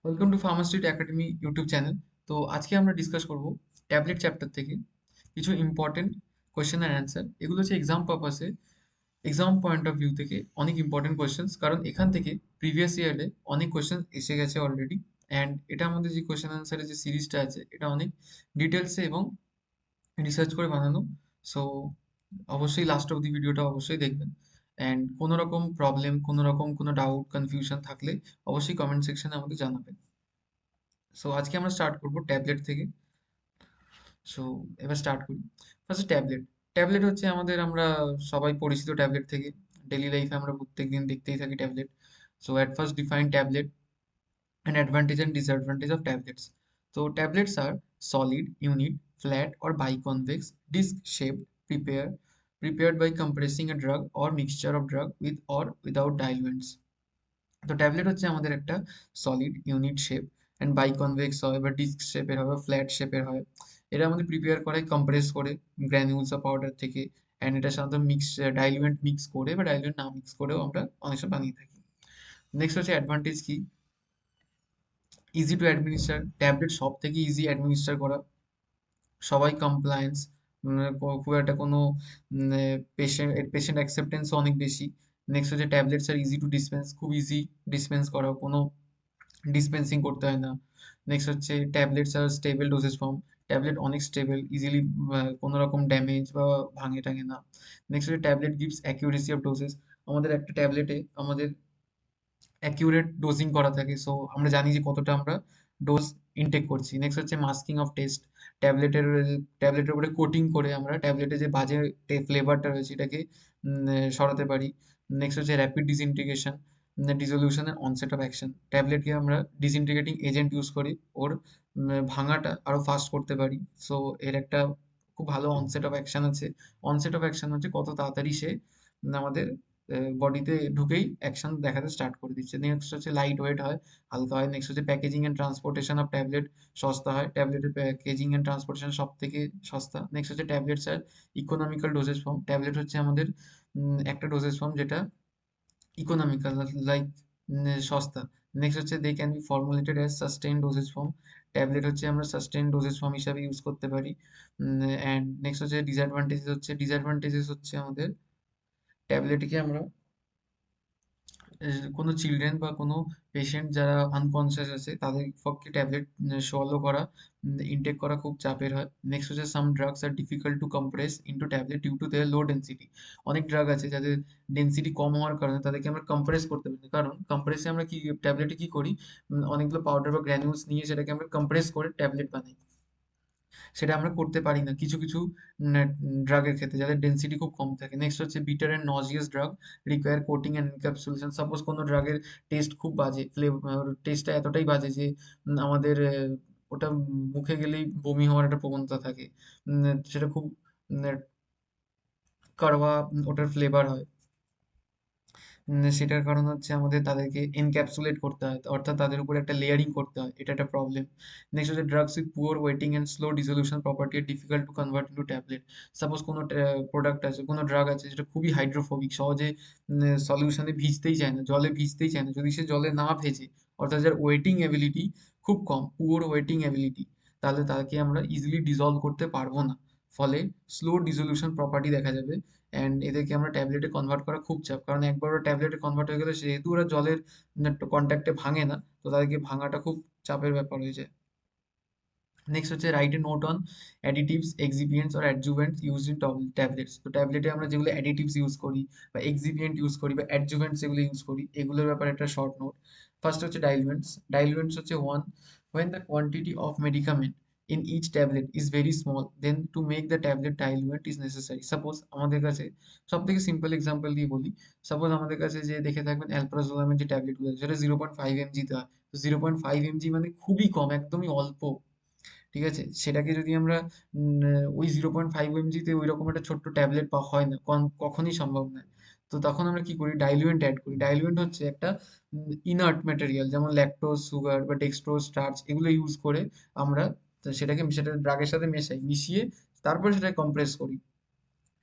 Welcome to Pharmastreet academy YouTube channel. তো আজকে আমরা ডিসকাস করব ট্যাবলেট চ্যাপ্টার থেকে কিছু ইম্পর্টেন্ট কোয়েশ্চেন অ্যান্ড অ্যান্সার। এগুলো হচ্ছে এক্সাম পারপাসে, এক্সাম পয়েন্ট অফ ভিউ থেকে অনেক ইম্পর্টেন্ট কোয়েশ্চেন্স, কারণ এখান থেকে প্রিভিয়াস ইয়ারে অনেক কোয়েশ্চেন এসে গেছে অলরেডি। অ্যান্ড এটা আমাদের যে কোয়েশ্চেন অ্যান্সারের যে সিরিজটা আছে এটা অনেক ডিটেলসে এবং রিসার্চ করে বানানো। সো অবশ্যই লাস্ট অব দি ভিডিওটা অবশ্যই দেখবেন। অ্যান্ড কোনো রকম প্রবলেম, কোনো রকম কোনো ডাউট, কনফিউশন থাকলে অবশ্যই কমেন্ট সেকশনে আমাকে জানাবেন। সো আজকে আমরা স্টার্ট করব ট্যাবলেট থেকে। সো এবার স্টার্ট করি। First tablet. ট্যাবলেট হচ্ছে আমাদের, আমরা সবাই পরিচিত ট্যাবলেট থেকে। ডেইলি লাইফে আমরা প্রত্যেকদিন দেখতেই থাকি tablet. So at first define tablet and advantage and disadvantage of tablets. So tablets are solid unit, flat or biconvex, disc shaped, prepared by compressing a drug or mixture of drug with or without diluents. তো tablet হচ্ছে আমাদের একটা solid unit shape and বাইকনভেক্স হয় বা disk শেপের হয় বা flat শেপের হয়। এটা আমাদের প্রিপেয়ার করে কম্প্রেস করে গ্র্যানিউলস বা পাউডার থেকে। অ্যান্ড এটা সাধারণত ডাইলুয়েন্ট মিক্স করে বা ডাইলুয়েন্ট না মিক্স করেও আমরা অনেক সময় বানিয়ে থাকি। নেক্সট হচ্ছে অ্যাডভান্টেজ কি, ইজি টু অ্যাডমিনিস্টার। ট্যাবলেট সব থেকে ইজি অ্যাডমিনিস্টার করা, সবাই কমপ্লায়েন্স, খুব একটা কোনো পেশেন্ট অ্যাকসেপ্টেন্সও অনেক বেশি। নেক্সট হচ্ছে tablets are easy to dispense, খুব ইজি ডিসপেন্স করা, কোনো ডিসপেন্সিং করতে হয় না। নেক্সট হচ্ছে tablets are stable doses form, tablet অনেক স্টেবল, ইজিলি কোনো রকম ড্যামেজ বা ভাঙে টাঙে না। নেক্সট হচ্ছে tablet gives accuracy of doses, আমাদের একটা ট্যাবলেটে আমাদের অ্যাকিউরেট ডোজিং করা থাকে, সো আমরা জানি যে কতটা আমরা ডোজ ইনটেক করছি। নেক্সট হচ্ছে মাস্কিং অফ টেস্ট, ট্যাবলেটের ট্যাবলেটের উপরে কোটিং করে আমরা ট্যাবলেটে যে বাজে ফ্লেভারটা রয়েছে এটাকে সরাতে পারি। নেক্সট হচ্ছে র্যাপিড ডিসইন্টিগ্রেশন, ডিসলিউশনের অনসেট অফ অ্যাকশন, ট্যাবলেটকে আমরা ডিসইন্টিগ্রেটিং এজেন্ট ইউজ করি ওর ভাঙাটা আরো ফাস্ট করতে পারি। সো এর একটা খুব ভালো অনসেট অফ অ্যাকশন আছে। অনসেট অফ অ্যাকশন হচ্ছে কত তাড়াতাড়ি সে আমাদের বডিতে ঢুকেই অ্যাকশন দেখাতে স্টার্ট করে দিচ্ছে। নেক্সট হচ্ছে লাইট ওয়েট হয়, হালকা হয়। নেক্সট হচ্ছে packaging and transportation of tablet, সস্তা হয়, ট্যাবলেটের প্যাকেজিং এন্ড ট্রান্সপোর্টেশন সব থেকে সস্তা। নেক্সট হচ্ছে tablets are economical dosage form, tablet হচ্ছে আমাদের একটা ডোজেজ ফর্ম যেটা ইকোনমিক্যাল, লাইক সস্তা। নেক্সট হচ্ছে they can be formulated as sustain dosage form, tablet হচ্ছে আমরা সাস্টেইন ডোজেজ ফর্ম হিসাবে ইউজ করতে পারি। অ্যান্ড নেক্সট হচ্ছে ডিসঅ্যাডভান্টেজেস হচ্ছে আমাদের ট্যাবলেটকে আমরা কোনো চিলড্রেন বা কোনো পেশেন্ট যারা আনকনসিয়াস আছে তাদের পক্ষে ট্যাবলেট সোয়ালো করা, ইনটেক করা খুব চাপের হয়। নেক্সট হচ্ছে some drugs are difficult to compress into tablet due to their low density, অনেক ড্রাগ আছে যাদের ডেন্সিটি কম হওয়ার কারণে তাদেরকে আমরা কম্প্রেস করতে পারি না। কারণ কম্প্রেসে আমরা কি ট্যাবলেটে কি করি, অনেকগুলো পাউডার বা গ্র্যানিউলস নিয়ে সেটাকে আমরা কম্প্রেস করে ট্যাবলেট বানাই। সেটা আমরা করতে পারি না কিছু কিছু ড্রাগের ক্ষেত্রে যাদের ডেন্সিটি খুব কম থাকে। নেক্সট হচ্ছে bitter and nauseous drug require coating and encapsulation, suppose কোনো ড্রাগের টেস্ট খুব বাজে, ফ্লেভার টেস্টটা এতটাই বাজে যে আমাদের ওটা মুখে গেলেই বমি হওয়ার একটা প্রবণতা থাকে। সেটা খুব কাড়বা ওটার ফ্লেভার হয়। সেটার কারণ হচ্ছে আমাদের তাদেরকে এনক্যাপসুলেট করতে হয়, অর্থাৎ তাদের উপরে একটা লেয়ারিং করতে হয়, এটা একটা প্রবলেম। নেক্সট হচ্ছে drugs with poor wetting and slow dissolution property are difficult to convert into tablet, suppose কোনো প্রোডাক্ট আছে, কোনো ড্রাগ আছে যেটা খুবই হাইড্রোফোবিক, সহজে সলিউশনে ভিজতেই চায় না, জলে ভিজতেই চায় না। যদি সে জলে না ভেজে, অর্থাৎ যার ওয়েটিং অ্যাবিলিটি খুব কম, পুয়ার ওয়েটিং অ্যাবিলিটি, তাহলে তাকে আমরা ইজিলি ডিজলভ করতে পারবো না। ফলে স্লো ডিসলিউশন প্রপার্টি দেখা যাবে। অ্যান্ড এদেরকে আমরা ট্যাবলেটে কনভার্ট করা খুব চাপ, কারণ একবার ওরা ট্যাবলেটে কনভার্ট হয়ে গেলে যেহেতু ওরা জলের কন্ট্যাক্টে ভাঙে না, তো তাদেরকে ভাঙাটা খুব চাপের ব্যাপার হয়ে যায়। নেক্সট হচ্ছে write a note on additives, excipients or adjuvants use in tablets. তো ট্যাবলেটে আমরা যেগুলো অ্যাডিটিভস ইউজ করি বা এক্সিপিয়েন্ট ইউজ করি বা অ্যাডজুভেন্টস যেগুলো ইউজ করি, এগুলোর ব্যাপারে একটা শর্ট নোট। ফার্স্ট হচ্ছে ডাইলুয়েন্টস। ডাইলুয়েন্টস হচ্ছে one, when the quantity of medicament in each tablet is very small, then to make the tablet diluent is necessary. Suppose আমাদের কাছে, সব থেকে সিম্পল এক্সাম্পল দিয়ে বলি, সাপোজ আমাদের কাছে যে দেখে থাকবেন অ্যালপ্রাজোলামের যে ট্যাবলেটগুলো আছে সেটা 0.5 mg দেওয়া, তো 0.5 mg মানে খুবই কম, একদমই অল্প। ঠিক আছে, সেটাকে যদি আমরা ওই 0.5 mg তে ওই রকম একটা ছোট্ট ট্যাবলেট পাওয়া হয় না, কখনই সম্ভব নয়। তো তখন আমরা কি করি, ডাইলুয়েন্ট অ্যাড করি। ডাইলুয়েন্ট হচ্ছে একটা ইনার্ট ম্যাটেরিয়াল, যেমন ল্যাকটোজ, সুগার বা ডেক্সট্রোজ, স্টার্চ, এগুলো ইউজ করে আমরা সেটা ড্রাগের সাথে মিশিয়ে তারপরে সেটা কম্প্রেস করি।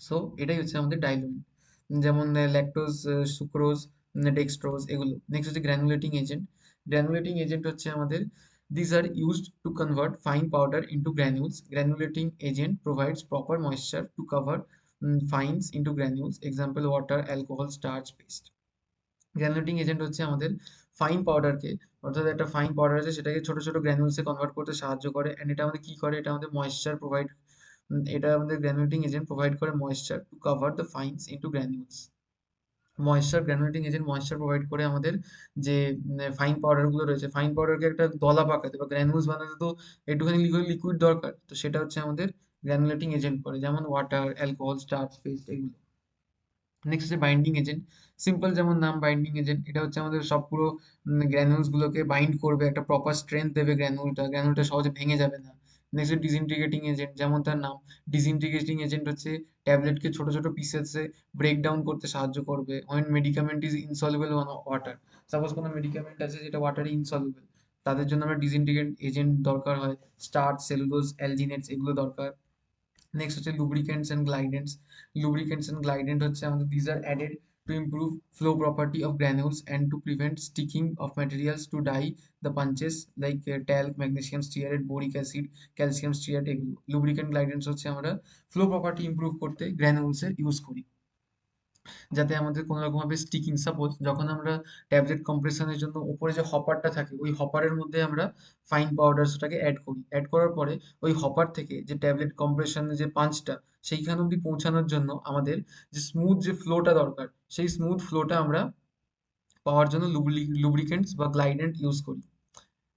সো এটাই হচ্ছে আমাদের ডাইলুয়েন্ট। যেমন ল্যাকটোজ, সুক্রোজ ডেক্সট্রোজ এগুলো। নেক্সট হচ্ছে গ্র্যানুলেটিং এজেন্ট। গ্র্যানুলেটিং এজেন্ট হচ্ছে আমাদের these are used to convert fine powder into granules. Granulating agent provides proper moisture to cover fines into granules. Example water, alcohol, starch, paste. Granulating agent হচ্ছে আমাদের fine পাউডারকে, অর্থাৎ একটা fine powder আছে সেটাকে ছোট ছোট গ্র্যানুলসে কনভার্ট করতে সাহায্য করে। অ্যান্ড এটা আমাদের কি করে, এটা আমাদের ময়েশ্চার প্রোভাইড, এটা আমাদের গ্র্যানুলেটিং এজেন্ট প্রোভাইড করে moisture to cover the fines into granules. Moisture, granulating agent moisture provide করে আমাদের যে ফাইন পাউডার গুলো রয়েছে, ফাইন পাউডারকে একটা দলা পাকাতে বা গ্র্যানুলস বানাতে তো একটুখানি লিকুইড দরকার, তো সেটা হচ্ছে আমাদের গ্র্যানুলেটিং এজেন্ট করে, যেমন ওয়াটার, অ্যালকোহল, স্টার্চ, পেস্ট এগুলো। নেক্সট হচ্ছে বাইন্ডিং এজেন্ট। সিম্পল যেমন নাম বাইন্ডিং এজেন্ট, এটা হচ্ছে আমাদের সব পুরো গ্র্যানুলস গুলোকে বাইন্ড করবে, একটা প্রপার স্ট্রেংথ দেবে গ্র্যানুলটা সহজে ভেঙে যাবে না। নেক্সট ডিসইন্টিগ্রেটিং এজেন্ট, যেমন তার নাম, ডিসইন্টিগ্রেটিং এজেন্ট হচ্ছে ট্যাবলেটকে ছোট ছোট পিসেসে ব্রেক ডাউন করতে সাহায্য করবে। when medicament is insoluble on water, suppose কোনো মেডিকামেন্ট আছে যেটা ওয়াটারে ইনসলুবল, তাদের জন্য আমরা ডিসইন্টিগ্রেট এজেন্ট দরকার হয়, স্টার্চ, সেলুলোজ, অ্যালজিনেটস এগুলো দরকার। নেক্সট হচ্ছে লুব্রিকেন্টস অ্যান্ড গ্লাইডেন্টস। লুব্রিকেন্টস অ্যান্ড গ্লাইডেন্ট হচ্ছে আমাদের these are added to improve flow property of granules and to prevent sticking of materials to dye the punches like talc, magnesium stearate, boric acid, calcium stearate এগুলো। Lubricant গ্লাইডেন্টস হচ্ছে আমরা flow property improve করতে গ্র্যানুলসের use করি, যাতে আমাদের কোনো রকম ভাবে স্টিকিং, সাপোজ যখন আমরা ট্যাবলেট কম্প্রেশনের জন্য উপরে যে হপারটা থাকে ওই হপারের মধ্যে আমরা ফাইন পাউডারসটাকে অ্যাড করি, অ্যাড করার পরে ওই হপার থেকে যে ট্যাবলেট কম্প্রেশনের যে পাঞ্চটা সেইখান অব্দি পৌঁছানোর জন্য আমাদের যে স্মুথ যে ফ্লোটা দরকার, সেই স্মুথ ফ্লোটা আমরা পাওয়ার জন্য লুব্রিকেন্টস বা গ্লাইডেন্ট ইউজ করি।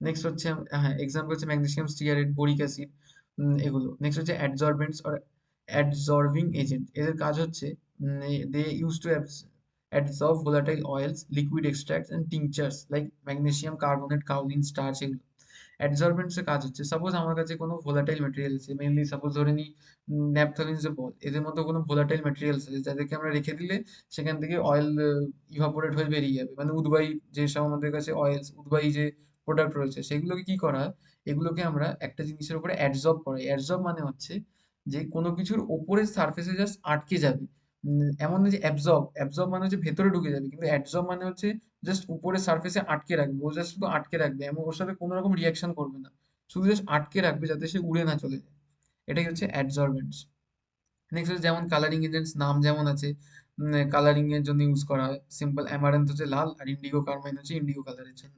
নেক্সট হচ্ছে হ্যাঁ, এক্সাম্পল হচ্ছে ম্যাগনেসিয়াম স্টিয়ারেট, বোরিক অ্যাসিড এগুলো। নেক্সট হচ্ছে অ্যাডজর্বেন্টস অর অ্যাডজর্বিং এজেন্ট। এদের কাজ হচ্ছে they use to adsorb volatile oils, liquid extracts and tinctures like magnesium carbonate, kaolin, starch এগুলো। অ্যাডজর্বেন্টস এর কাজ হচ্ছে, সাপোজ আমার কাছে কোনো ভোলাটাইল ম্যাটেরিয়াল আছে, মেইনলি সাপোজ ধরে নিই ন্যাপথলিন যে বল, এদের মতো কোনো ভোলাটাইল ম্যাটেরিয়ালস আছে যাদেরকে আমরা রেখে দিলে সেখান থেকে অয়েল ইভাপোরেট হয়ে বেরিয়ে যাবে, মানে উদ্বায়ী যেসব আমাদের কাছে অয়েলস, উদ্বায়ী যে প্রোডাক্ট রয়েছে সেগুলোকে কি করা হয়, এগুলোকে আমরা একটা জিনিসের উপরে অ্যাডজর্ব করাই। অ্যাডজর্ব মানে হচ্ছে যে কোনো কিছুর ওপরের সারফেসে জাস্ট আটকে যাবে। এমন না যে অ্যাবজর্ব, অ্যাবজর্ব মানে হচ্ছে ভেতরে ঢুকে যাবে, কিন্তু অ্যাডজর্ব মানে হচ্ছে জাস্ট উপরের সারফেসে আটকে রাখবে, ও জাস্ট শুধু আটকে রাখবে, এমন ওর সাথে কোনো রকম রিয়াকশন করবে না, শুধু জাস্ট আটকে রাখবে যাতে সে উড়ে না চলে যায়। এটাই হচ্ছে অ্যাডজর্বেন্টস। নেক্সট হচ্ছে যেমন কালারিং এজেন্টস, নাম যেমন আছে, কালারিং এর জন্য ইউজ করা হয়। সিম্পল অ্যামারেন্থ হচ্ছে লাল, আর ইন্ডিগো কার্মাইন হচ্ছে ইন্ডিগো কালারের জন্য,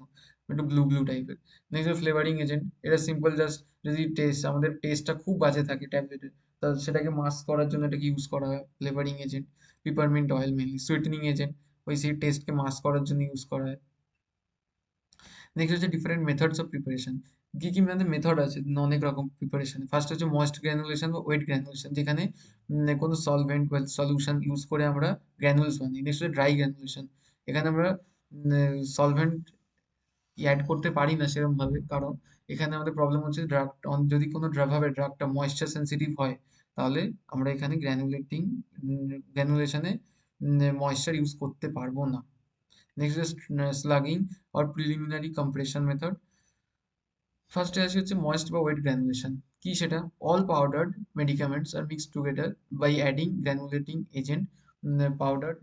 একটু ব্লু ব্লু টাইপের। নেক্সট হচ্ছে ফ্লেভারিং এজেন্ট। এটা সিম্পল জাস্ট যদি টেস্ট, আমাদের টেস্টটা খুব বাজে থাকে ট্যাবলেটের, তা সেটাকে মাস্ক করার জন্য এটাকে ইউজ করা হয়, flavouring agent. Peppermint oil mainly sweetening agent, ওই সেই টেস্টকে মাস্ক করার জন্য ইউজ করা হয়। নেক্সট হচ্ছে ডিফারেন্ট মেথডস অফ প্রিপারেশন। কি কি মানে মেথড আছে অনেক রকম প্রিপারেশন। ফার্স্ট হচ্ছে ময়েস্ট গ্র্যানুলেশন বা ওয়েট গ্র্যানুলেশন, যেখানে কোনো সলভেন্ট বা সলিউশন ইউজ করে আমরা গ্র্যানুলস বানাই। নেক্সট হচ্ছে ড্রাই গ্র্যানুলেশন, এখানে আমরা সলভেন্ট অ্যাড করতে পারি না সেরকম ভাবে, কারণ এখানে আমাদের প্রবলেম হচ্ছে ড্রাগ, যদি কোনো ভাবে ড্রাগটা ময়েশ্চার সেন্সিটিভ হয় তাহলে আমরা এখানে গ্র্যানুলেশনে ময়েশ্চার ইউজ করতে পারবো না। Next is slugging or preliminary compression method. ফার্স্টে আসি হচ্ছে ময়েস্ট বা ওয়েট গ্র্যানুলেশন। কি সেটা? All powdered medicaments are mixed together by adding granulating agent, powdered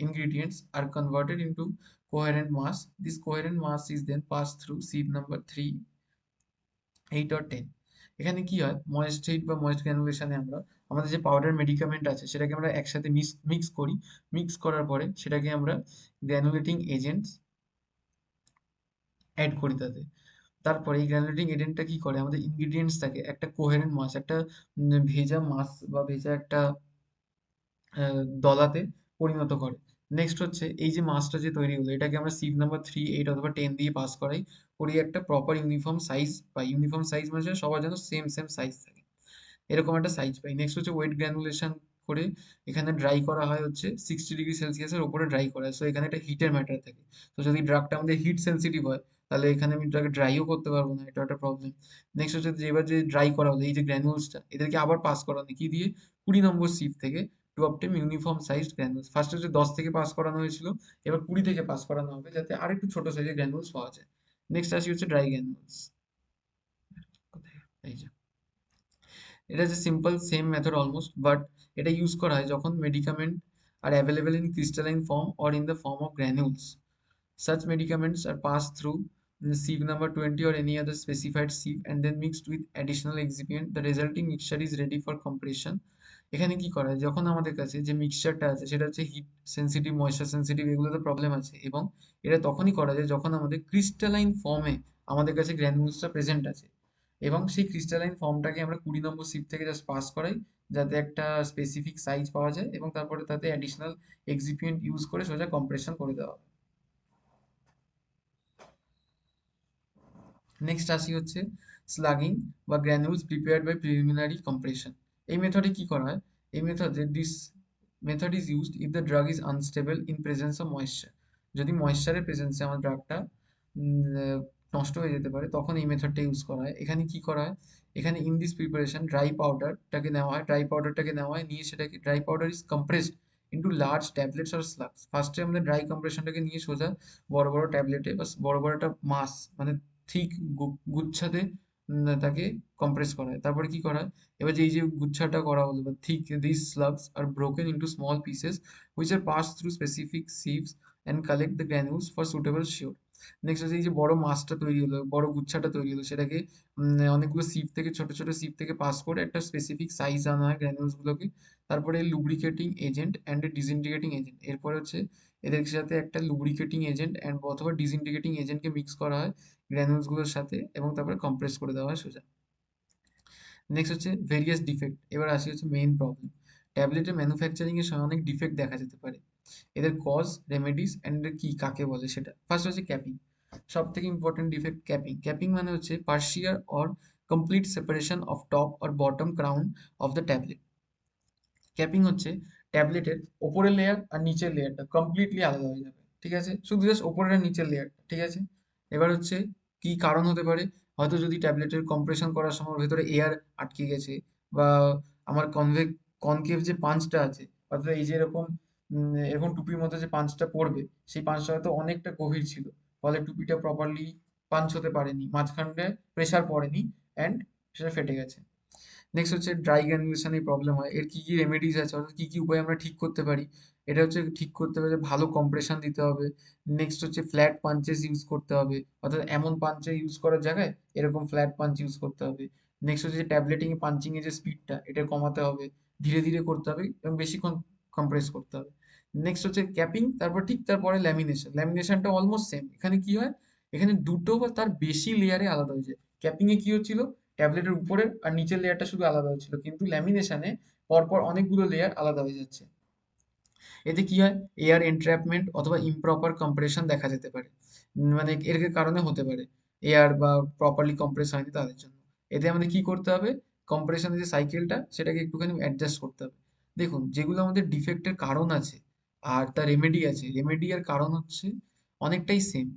ingredients are converted into coherent mass. This coherent mass is then passed through sieve number 3, 8 or 10. এখানে কি হয়, moist hit বা moist গ্র্যানুলেশনে আমরা আমাদের যে powder মেডিকামেন্ট আছে সেটাকে আমরা একসাথে মিক্স করি। মিক্স করার পরে সেটাকে আমরা গ্র্যানুলেটিং এজেন্টস অ্যাড করি তাতে। তারপরে এই গ্রানুলেটিং এজেন্টটা কি করে, আমাদের ইনগ্রিডিয়েন্টস থাকে একটা কোহেরেন্ট মাস, একটা ভেজা মাস বা ভেজা একটা দলাতে পরিণত করে। নেক্সট হচ্ছে এই যে মাসটা যে তৈরি হলো এটাকে আমরা সিভ নাম্বার 3, 8 অথবা 10 দিয়ে পাস করাই, করিয়ে একটা প্রপার ইউনিফর্ম সাইজ পাই। ইউনিফর্ম সাইজ মানে সবার জন্য সেম সেম সাইজ থাকে, এরকম একটা সাইজ পাই। নেক্সট হচ্ছে ওয়েট গ্র্যানুলেশন করে এখানে ড্রাই করা হয় হচ্ছে 60°C উপরে ড্রাই করা হয়, সো এখানে একটা হিটের ম্যাটার থাকে। তো যদি ড্রাগটা আমাদের হিট সেন্সিটিভ হয় তাহলে এখানে আমি ড্রাগে ড্রাইও করতে পারবো না, এটা একটা প্রবলেম। নেক্সট হচ্ছে যে এবার যে ড্রাই করা হলো এই যে গ্র্যানুলসটা এদেরকে আবার পাস করানো কি দিয়ে, 20 নম্বর সিপ থেকে, to obtain uniform size গ্র্যানুলস। First হচ্ছে 10 থেকে পাস করানো হয়েছিল, এবার 20 থেকে পাস করানো হবে যাতে আরেকটু ছোট সাইজের গ্র্যানুলস পাওয়া যায়। নেক্সট আসি হচ্ছে ড্রাই গ্র্যানুলস। এই যে এটা যে simple same method almost, but এটা ইউজ করা হয় যখন মেডিকামেন্ট are available in crystalline form or in the form of granules. Such medicaments are passed through sieve number 20 or any other specified sieve and then mixed with additional excipient. The resulting mixture is ready for compression. এখানে কি করা হয়, যখন আমাদের কাছে যে মিক্সচারটা আছে সেটা হচ্ছে হিট সেন্সিটিভ, ময়েশ্চার সেন্সিটিভ, এগুলোতে প্রবলেম আছে, এবং এটা তখনই করা যায় যখন আমাদের ক্রিস্টালাইন ফর্মে আমাদের কাছে গ্র্যানুলসটা প্রেজেন্ট আছে, এবং সেই ক্রিস্টালাইন ফর্মটাকে আমরা 20 নম্বর সিপ থেকে জাস্ট পাস করাই, যাতে একটা স্পেসিফিক সাইজ পাওয়া যায়, এবং তারপরে তাতে অ্যাডিশনাল এক্সিপিয়েন্ট ইউজ করে সোজা কম্প্রেশন করে দেওয়া হয়। নেক্সট আসি হচ্ছে স্লাগিং বা granules prepared by preliminary compression. এই মেথডে কি করা হয়, এই মেথডে this method is used if the drug is unstable in presence of moisture. যদি ময়েশ্চারের প্রেজেন্সে আমার ড্রাগটা নষ্ট হয়ে যেতে পারে, তখন এই মেথডটা ইউজ করা হয়। এখানে কি করা হয়, এখানে ইন দিস প্রিপারেশন ড্রাই পাউডারটাকে নেওয়া হয়, নিয়ে সেটাকে dry powder is compressed into large tablets or slugs. ফার্স্টে আমাদের ড্রাই কম্প্রেশনটাকে নিয়ে সোজা বড় বড় ট্যাবলেটে বা বড় বড় একটা মাস মানে ঠিক গুচ্ছাতে তাকে কম্প্রেস করা হয়। তারপরে কি করা হয়, এবার যে এই যে গুচ্ছাটা করা হলো বা thick, this slugs are broken into small pieces which are pass through specific sieves and collect the granules for suitable sure. Next হচ্ছে এই যে বড় মাসটা তৈরি হলো, বড় গুচ্ছাটা তৈরি হলো, সেটাকে অনেকগুলো সিপ থেকে, ছোট ছোট সিপ থেকে পাস করে একটা স্পেসিফিক সাইজ আনা হয় গ্র্যানুলস গুলোকে। তারপরে লুব্রিকেটিং এজেন্ট অ্যান্ড ডিসইন্টিগ্রেটিং এজেন্ট, এরপরে হচ্ছে এদের সাথে একটা লুব্রিকেটিং এজেন্ট অ্যান্ড অথবা ডিসইন্টিগ্রেটিং এজেন্টকে মিক্স করা হয় গ্র্যানুলস গুলোর সাথে, এবং তারপরে কম্প্রেস করে দেওয়া হয় সোজা। নেক্সট হচ্ছে ভেরিয়াস ডিফেক্ট। এবার আসি হচ্ছে মেইন প্রবলেম। ট্যাবলেটের ম্যানুফ্যাকচারিং এর সময় অনেক ডিফেক্ট দেখা যেতে পারে। এদের কজ, রেমেডিস অ্যান্ড কি কাকে বলে সেটা। ফার্স্ট হচ্ছে ক্যাপিং। সব থেকে ইম্পর্টেন্ট ডিফেক্ট ক্যাপিং। ক্যাপিং মানে হচ্ছে partial or complete separation of top or bottom crown of the tablet. Capping হচ্ছে ট্যাবলেটের ওপরের লেয়ার আর নিচের লেয়ারটা কমপ্লিটলি আলাদা হয়ে যাবে, ঠিক আছে, শুধু জাস্ট ওপরের আর নিচের লেয়ারটা, ঠিক আছে। এবার হচ্ছে কি কারণ হতে পারে, হয়তো যদি ট্যাবলেটের কম্প্রেশন করার সময় ওর ভেতরে এয়ার আটকে গেছে, বা আমার কনকেভ যে পাঞ্চটা আছে, অর্থাৎ এই যে এরকম এরকম টুপির মতো যে পাঞ্চটা পড়বে, সেই পাঞ্চটা হয়তো অনেকটা গভীর ছিল, ফলে টুপিটা প্রপারলি পাঞ্চ হতে পারেনি, মাঝখানটায় প্রেসার পড়েনি, অ্যান্ড সেটা ফেটে গেছে। নেক্সট হচ্ছে ড্রাই গ্রানুলেশনের প্রবলেম হয়, এর কি কি রেমেডিস আছে, অর্থাৎ কি কি উপায় আমরা ঠিক করতে পারি। এটা হচ্ছে ঠিক করতে হবে যে ভালো কম্প্রেশন দিতে হবে। নেক্সট হচ্ছে ফ্ল্যাট পাঞ্চেস ইউজ করতে হবে, অর্থাৎ এমন পাঞ্চে ইউজ করার জায়গায় এরকম ফ্ল্যাট পাঞ্চ ইউজ করতে হবে। নেক্সট হচ্ছে ট্যাবলেটিং এ পাঞ্চিং এর যে স্পিডটা, এটা কমাতে হবে, ধীরে ধীরে করতে হবে এবং বেশিক্ষণ কম্প্রেস করতে হবে। নেক্সট হচ্ছে ক্যাপিং, তারপর ঠিক তারপরে ল্যামিনেশন। ল্যামিনেশনটা almost same. এখানে কি হয়, এখানে দুটো বা তার বেশি লেয়ারে আলাদা হয়ে যায়। ক্যাপিং এ কি হচ্ছিল, ট্যাবলেটের উপরের আর নিচের লেয়ারটা শুধু আলাদা হচ্ছিল, কিন্তু ল্যামিনেশনে পরপর অনেকগুলো লেয়ার আলাদা হয়ে যাচ্ছে। এতে কি হয়, এয়ার এনট্র্যাপমেন্ট অথবা ইমপ্রপার কম্প্রেশন দেখা যেতে পারে। মানে এর কারণে হতে পারে এয়ার বা প্রপারলি কম্প্রেস হয়নি তাদের জন্য। এতে আমাদের কি করতে হবে, কম্প্রেশনের যে সাইকেলটা সেটাকে একটুখানি অ্যাডজাস্ট করতে হবে। দেখুন, যেগুলো আমাদের ডিফেক্টের কারণ আছে আর তার রেমেডি আছে, রেমেডি আর কারণ হচ্ছে অনেকটাই সেম,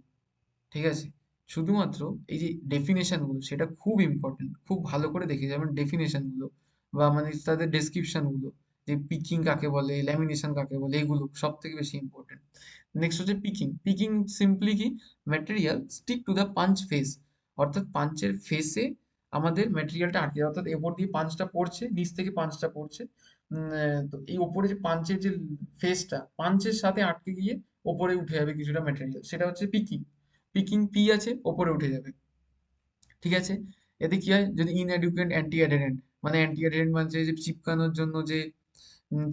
ঠিক আছে। শুধুমাত্র এই যে ডেফিনেশন গুলো সেটা খুব ইম্পর্টেন্ট, খুব ভালো করে দেখে যাবেন ডেফিনেশন গুলো, বা মানে তাদের ডেসক্রিপশন গুলো, যে পিকিং কাকে বলে, ল্যামিনেশন কাকে বলে, এগুলো সব থেকে বেশি ইম্পর্টেন্ট। নেক্সট হচ্ছে পিকিং। পিকিং সিম্পলি কি, material stick to the punch face, অর্থাৎ পাঞ্চের ফেসে আমাদের ম্যাটেরিয়ালটা আটকে যায়, অর্থাৎ এরপর দিয়ে পাঞ্চটা পড়ছে, নিচ থেকে পাঞ্চটা পড়ছে, তো এই ওপরে যে পাঞ্চের যে ফেসটা, পাঞ্চের সাথে আটকে গিয়ে ওপরে উঠে যাবে কিছুটা ম্যাটেরিয়াল, সেটা হচ্ছে পিকিং। পিকিং পি আছে, ওপরে উঠে যাবে, ঠিক আছে। এতে কি হয়, যদি ইনঅ্যাডিকুয়েট অ্যান্টি অ্যাডারেন্ট, মানে অ্যান্টি অ্যাডারেন্ট মানে যে চিপকানোর জন্য যে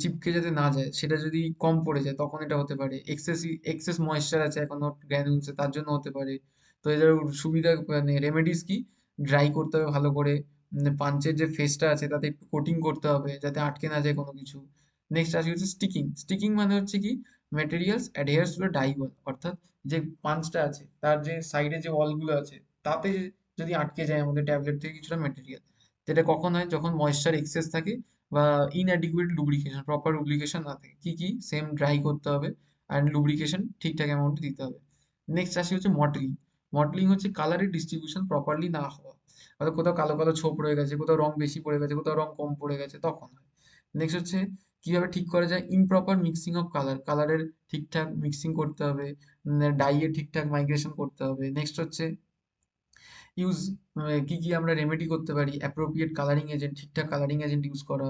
চিপকে যাতে না যায়, সেটা যদি কম পড়ে যায় তখন এটা হতে পারে। এক্সেস ময়েশ্চার আছে এখনো গ্র্যানুলসে, তার জন্য হতে পারে। তো এদের সুবিধা মানে রেমেডিস কি, ড্রাই করতে হবে ভালো করে, পাঞ্চের যে ফেসটা আছে তাতে একটু কোটিং করতে হবে যাতে আটকে না যায় কোনো কিছু। নেক্সট আসি হচ্ছে স্টিকিং। স্টিকিং মানে হচ্ছে কি, ম্যাটেরিয়ালস অ্যাডহেয়ার্স টু ডাই ওয়াল, অর্থাৎ যে পাঞ্চটা আছে তার যে সাইডে যে ওয়ালগুলো আছে তাতে যদি আটকে যায় আমাদের ট্যাবলেট থেকে কিছুটা ম্যাটেরিয়াল, যেটা কখন হয়, যখন ময়েশ্চার এক্সেস থাকে বা ইনঅ্যাডিকুয়েট লুব্রিকেশন, প্রপার লুব্রিকেশন না থাকে। কি কি, সেম ড্রাই করতে হবে অ্যান্ড লুব্রিকেশন ঠিকঠাক অ্যামাউন্টে দিতে হবে। নেক্সট আসি হচ্ছে মডেলিং। মডেলিং হচ্ছে কালারের ডিস্ট্রিবিউশন প্রপারলি না হওয়া, অর্থাৎ কোথাও কালো কালো ছোপ রয়ে গেছে, কোথাও রং বেশি পড়ে গেছে, কোথাও রং কম পড়ে গেছে, তখন হয়। নেক্সট হচ্ছে কিভাবে ঠিক করা যায়, ইমপ্রপার মিক্সিং অফ কালার, কালারের ঠিকঠাক মিক্সিং করতে হবে, ডাইয়ের ঠিকঠাক মাইগ্রেশন করতে হবে। নেক্সট হচ্ছে ইউজ, কি কি আমরা রেমেডি করতে পারি, অ্যাপ্রোপ্রিয়েট কালারিং এজেন্ট, ঠিকঠাক কালারিং এজেন্ট ইউজ করা,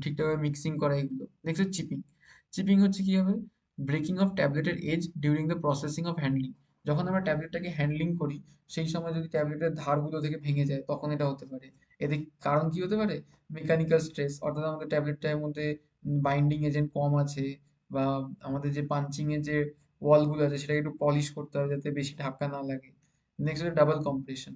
ঠিকঠাকভাবে মিক্সিং করা, এগুলো। নেক্সট হচ্ছে চিপিং। চিপিং হচ্ছে কি হবে, ব্রেকিং অফ ট্যাবলেটের edge during the processing of handling. যখন আমরা ট্যাবলেটটাকে হ্যান্ডলিং করি সেই সময় যদি ট্যাবলেটের ধারগুলো থেকে ভেঙে যায় তখন এটা হতে পারে। এতে কারণ কি হতে পারে, মেকানিক্যাল স্ট্রেস, অর্থাৎ আমাদের ট্যাবলেটটার মধ্যে বাইন্ডিং এজেন্ট কম আছে, বা আমাদের যে পাঞ্চিং এর যে ওয়ালগুলো আছে সেটাকে একটু পলিশ করতে হবে যাতে বেশি ধাক্কা না লাগে। নেক্সট হচ্ছে ডাবল কম্প্রেশন।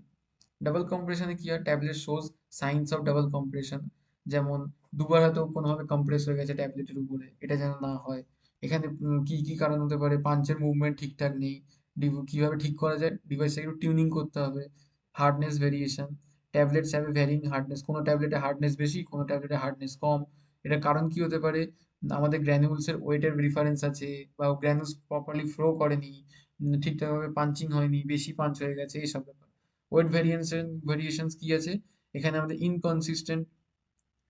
ডাবল কম্প্রেশনে কি হয়, tablet shows signs of double compression, যেমন দুবার হয়তো কোনোভাবে কম্প্রেস হয়ে গেছে ট্যাবলেটের উপরে, এটা যেন না হয়। এখানে কি কি কারণ হতে পারে, পাঞ্চের মুভমেন্ট ঠিকঠাক নেই, কিভাবে ঠিক করা যায়, ডিভাইসটা একটু টিউনিং করতে হবে। Hardness variation, tablets have varying hardness, কোনো ট্যাবলেটে হার্ডনেস বেশি, কোনো ট্যাবলেটে হার্ডনেস কম। এটার কারণ কি হতে পারে, আমাদের গ্র্যানুলসের ওয়েটের ডিফারেন্স আছে, বা গ্র্যানুলস প্রপারলি ফ্লো করেনি, ঠিকঠাকভাবে পাঞ্চিং হয়নি, বেশি পাঞ্চ হয়ে গেছে, এইসব ব্যাপার। ওয়েট ভেরিয়েশনস কি আছে, এখানে আমাদের ইনকনসিস্টেন্ট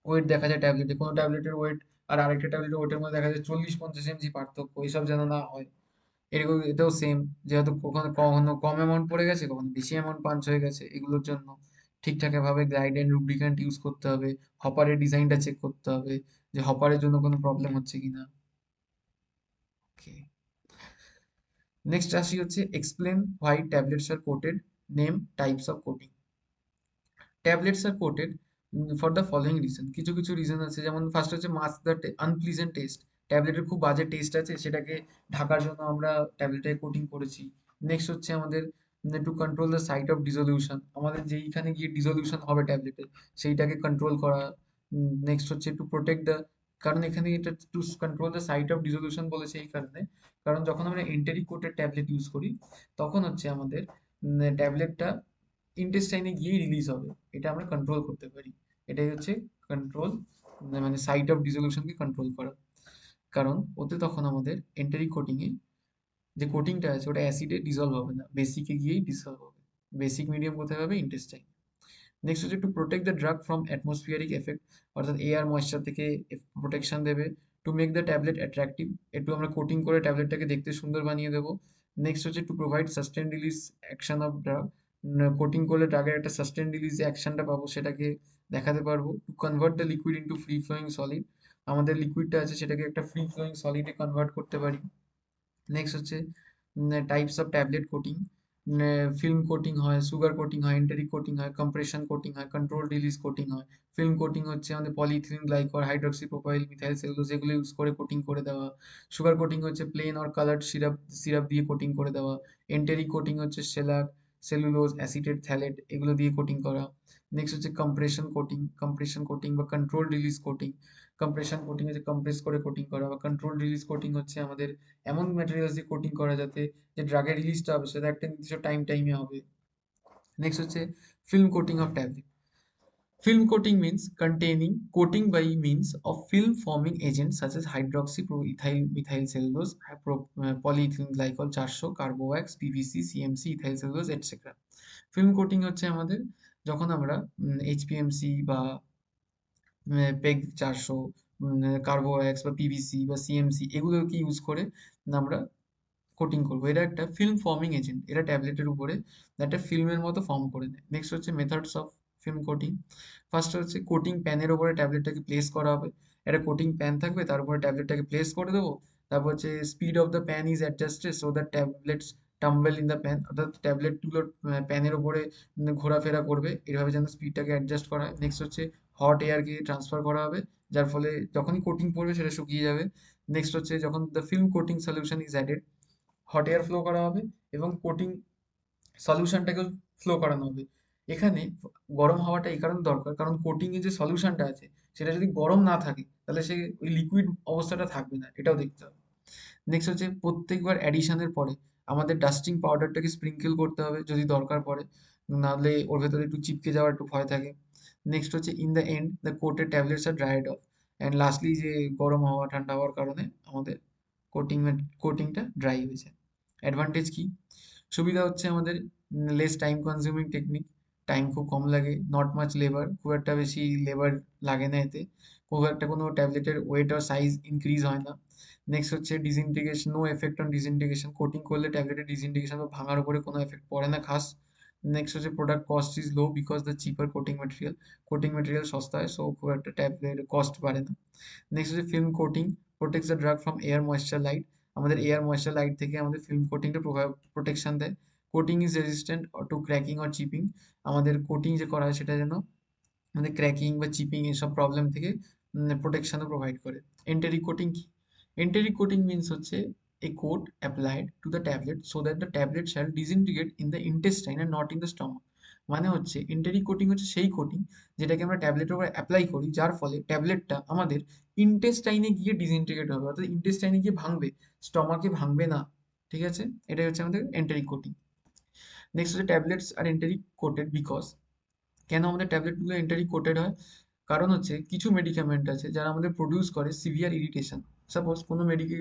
ওয়েট দেখা যায় ট্যাবলেটে, কোনো ট্যাবলেটের ওয়েট আর আরেকটা ট্যাবলেটের ওয়েটের মধ্যে দেখা যায় 40-50 এমজি পার্থক্য, এইসব যেন না হয়। এরকম এটাও সেম, যেহেতু কখনো কখনো কম অ্যামাউন্ট পড়ে গেছে, কখনো বেশি অ্যামাউন্ট পাঞ্চ হয়ে গেছে, এগুলোর জন্য ঠিকঠাক ভাবে গাইড অ্যান্ড লুব্রিক্যান্ট ইউজ করতে হবে। হপারের ডিজাইনটা চেক করতে হবে যে হপারের জন্য কোনো প্রবলেম হচ্ছে কিনা। ওকে, নেক্সট আসি হচ্ছে explain why tablets are coated, name types of coating. Tablets are coated for the following reason, কিছু কিছু রিজন আছে, যেমন ফার্স্ট হচ্ছে মাস্ক দ্য আনপ্লিজেন্ট টেস্ট, ট্যাবলেটের খুব বাজে টেস্ট আছে সেটাকে ঢাকার জন্য আমরা ট্যাবলেটে কোটিং করেছি। নেক্সট হচ্ছে আমাদের to control the site of dissolution, আমাদের যেইখানে গিয়ে ডিসলিউশন হবে ট্যাবলেটে সেইটাকে কন্ট্রোল করা। নেক্সট হচ্ছে টু প্রোটেক্ট দ্য, কারণ এখানে এটা to control the site of dissolution বলেছে এই কারণে, কারণ যখন আমরা এন্টেরি কোটেড ট্যাবলেট ইউজ করি তখন হচ্ছে আমাদের ট্যাবলেটটা ইন্টেস্টাইনে গিয়ে রিলিজ হবে, এটা আমরা কন্ট্রোল করতে পারি। এটাই হচ্ছে কন্ট্রোল, মানে সাইট অফ ডিসলিউশনকে কন্ট্রোল করা। কারণ ওতে তখন আমাদের এন্টারিক কোটিং এ যে কোটিংটা আছে ওটা অ্যাসিডে ডিজলভ হবে না, বেসিকে গিয়েই ডিজলভ হবে। বেসিক মিডিয়াম কোথায় হবে, ইন্টেস্টাইন। নেক্সট হচ্ছে to protect the drug from atmospheric effect, অর্থাৎ এয়ার ময়েশ্চার থেকে প্রোটেকশন দেবে। To make the tablet attractive, একটু আমরা কোটিং করে ট্যাবলেটটাকে দেখতে সুন্দর বানিয়ে দেবো। নেক্সট হচ্ছে to provide sustain release action of drug, coating করলে ড্রাগের একটা সাস্টেন রিলিজ যে অ্যাকশনটা পাবো সেটাকে দেখাতে পারবো। To convert the liquid into free flowing solid, আমাদের লিকুইডটা আছে সেটাকে একটা ফ্রি ফ্লোয়িং সলিডে কনভার্ট করতে পারি। নেক্সট হচ্ছে types of tablet coating, film coating হয়, সুগার কোটিং হয়, এন্টারিক কোটিং হয়, কম্প্রেশন কোটিং হয়, কন্ট্রোল রিলিজ কোটিং হয়। ফিল্ম কোটিং হচ্ছে আমাদের polyethylene glycol, hydroxy propyl, methyl cellulose এগুলো ইউজ করে কোটিং করে দেওয়া। সুগার কোটিং হচ্ছে plain or coloured syrup syrup দিয়ে কোটিং করে দেওয়া। এন্টারিক কোটিং হচ্ছে সেলাক, সেলুলোজ, অ্যাসিটেট, থ্যালেট এগুলো দিয়ে কোটিং করা। নেক্সট হচ্ছে কম্প্রেশন কোটিং বা control release coating. Compression coating হচ্ছে কম্প্রেস করে কোটিং করা, বা কন্ট্রোল রিলিজ কোটিং হচ্ছে আমাদের এমন ম্যাটেরিয়ালস দিয়ে কোটিং করা যাতে যে ড্রাগের রিলিজটা হবে সেটা একটা নির্দিষ্ট টাইমে হবে। নেক্সট হচ্ছে film coating of tablet. Film coating means containing coating by means of film forming agents such as hydroxy ethyl methyl cellulose, polyethylene glycol 400, carbowax, PVC, CMC, ethyl cellulose, etc. Film coating হচ্ছে আমাদের যখন আমরা HPMC বা peg 400, কার্বোওয়াক্স বা PVC বা CMC এগুলোকে use করে আমরা কোটিং করবো, এটা একটা ফিল্ম ফর্মিং এজেন্ট, এটা ট্যাবলেটের উপরে একটা ফিল্মের মতো ফর্ম করে নেয়। নেক্সট হচ্ছে methods of film coating. First হচ্ছে কোটিং প্যানের উপরে ট্যাবলেটটাকে প্লেস করা হবে, একটা কোটিং প্যান থাকবে তার উপরে ট্যাবলেটটাকে প্লেস করে দেবো। তারপর হচ্ছে speed of the pen is adjusted so that tablets tumble in the pan, অর্থাৎ ট্যাবলেটগুলো প্যানের উপরে ঘোরাফেরা করবে, এভাবে যেন স্পিডটাকে অ্যাডজাস্ট করা হয়। নেক্সট হচ্ছে হট এয়ারকে ট্রান্সফার করা হবে, যার ফলে যখনই কোটিং পড়বে সেটা শুকিয়ে যাবে। নেক্সট হচ্ছে যখন the film coating solution is added, hot air flow করা হবে এবং কোটিং সলিউশনটাকেও ফ্লো করানো হবে। এখানে গরম হাওয়াটা এই কারণে দরকার, কারণ কোটিং এর যে সলিউশনটা আছে সেটা যদি গরম না থাকে তাহলে সে ওই লিকুইড অবস্থাটা থাকবে না, এটাও দেখতে হবে। নেক্সট হচ্ছে প্রত্যেকবার অ্যাডিশনের পরে আমাদের ডাস্টিং পাউডারটাকে স্প্রিঙ্কেল করতে হবে যদি দরকার পড়ে, নাহলে ওর ভেতরে একটু চিপকে যাওয়ার একটু ভয় থাকে। নেক্সট হচ্ছে in the end the coated tablets are dried off, and lastly যে গরম হাওয়া ঠান্ডা হওয়ার কারণে আমাদের কোটিং কোটিংটা ড্রাই হয়েছে। অ্যাডভান্টেজ কি, সুবিধা হচ্ছে আমাদের less time consuming technique, time খুব কম লাগে, নট মাচ লেবার, খুব একটা বেশি লেবার লাগে না এতে, খুব একটা কোনো ট্যাবলেটের ওয়েট আর সাইজ ইনক্রিজ হয় না। নেক্সট হচ্ছে disintegration, no effect on disintegration, coating করলে ট্যাবলেটের ডিসইন্টিগ্রেশন বা ভাঙার উপরে কোনো এফেক্ট পড়ে না খাস। নেক্সট হচ্ছে product cost is low because the cheaper coating material সস্তা হয়, সো খুব একটা ট্যাবলেট কস্ট বাড়ে না। নেক্সট হচ্ছে film coating protects the drug from air moisture light, আমাদের এয়ার ময়েশ্চার লাইট থেকে আমাদের ফিল্ম কোটিংটা প্রোটেকশন দেয়। Coating is resistant to cracking or chipping, আমাদের কোটিং যে করা হয় সেটা যেন আমাদের ক্র্যাকিং বা চিপিং এসব প্রবলেম থেকে প্রোটেকশনও প্রোভাইড করে। এন্টেরিক কোটিং কি? এন্টেরিক কোটিং মিনস হচ্ছে a coat applied to the tablet so that the tablet shall disintegrate in the intestine and not in the stomach। মানে হচ্ছে এন্টেরিক কোটিং হচ্ছে সেই কোটিং যেটাকে আমরা ট্যাবলেটের উপর অ্যাপ্লাই করি, যার ফলে ট্যাবলেটটা আমাদের ইন্টেস্টাইনে গিয়ে ডিসইন্টিগ্রেট হবে, অর্থাৎ ইন্টেস্টাইনে গিয়ে ভাঙবে, স্টমাকে ভাঙবে না। ঠিক আছে, এটাই হচ্ছে আমাদের এন্টেরিক কোটিং। নেক্সট হচ্ছে tablets are enteric coated because, কেন আমাদের ট্যাবলেটগুলো এন্টারি কোটেড হয়? কারণ হচ্ছে কিছু মেডিকামেন্ট আছে যারা আমাদের প্রডিউস করে সিভিয়ার ইরিটেশন। সাপোজ কোনো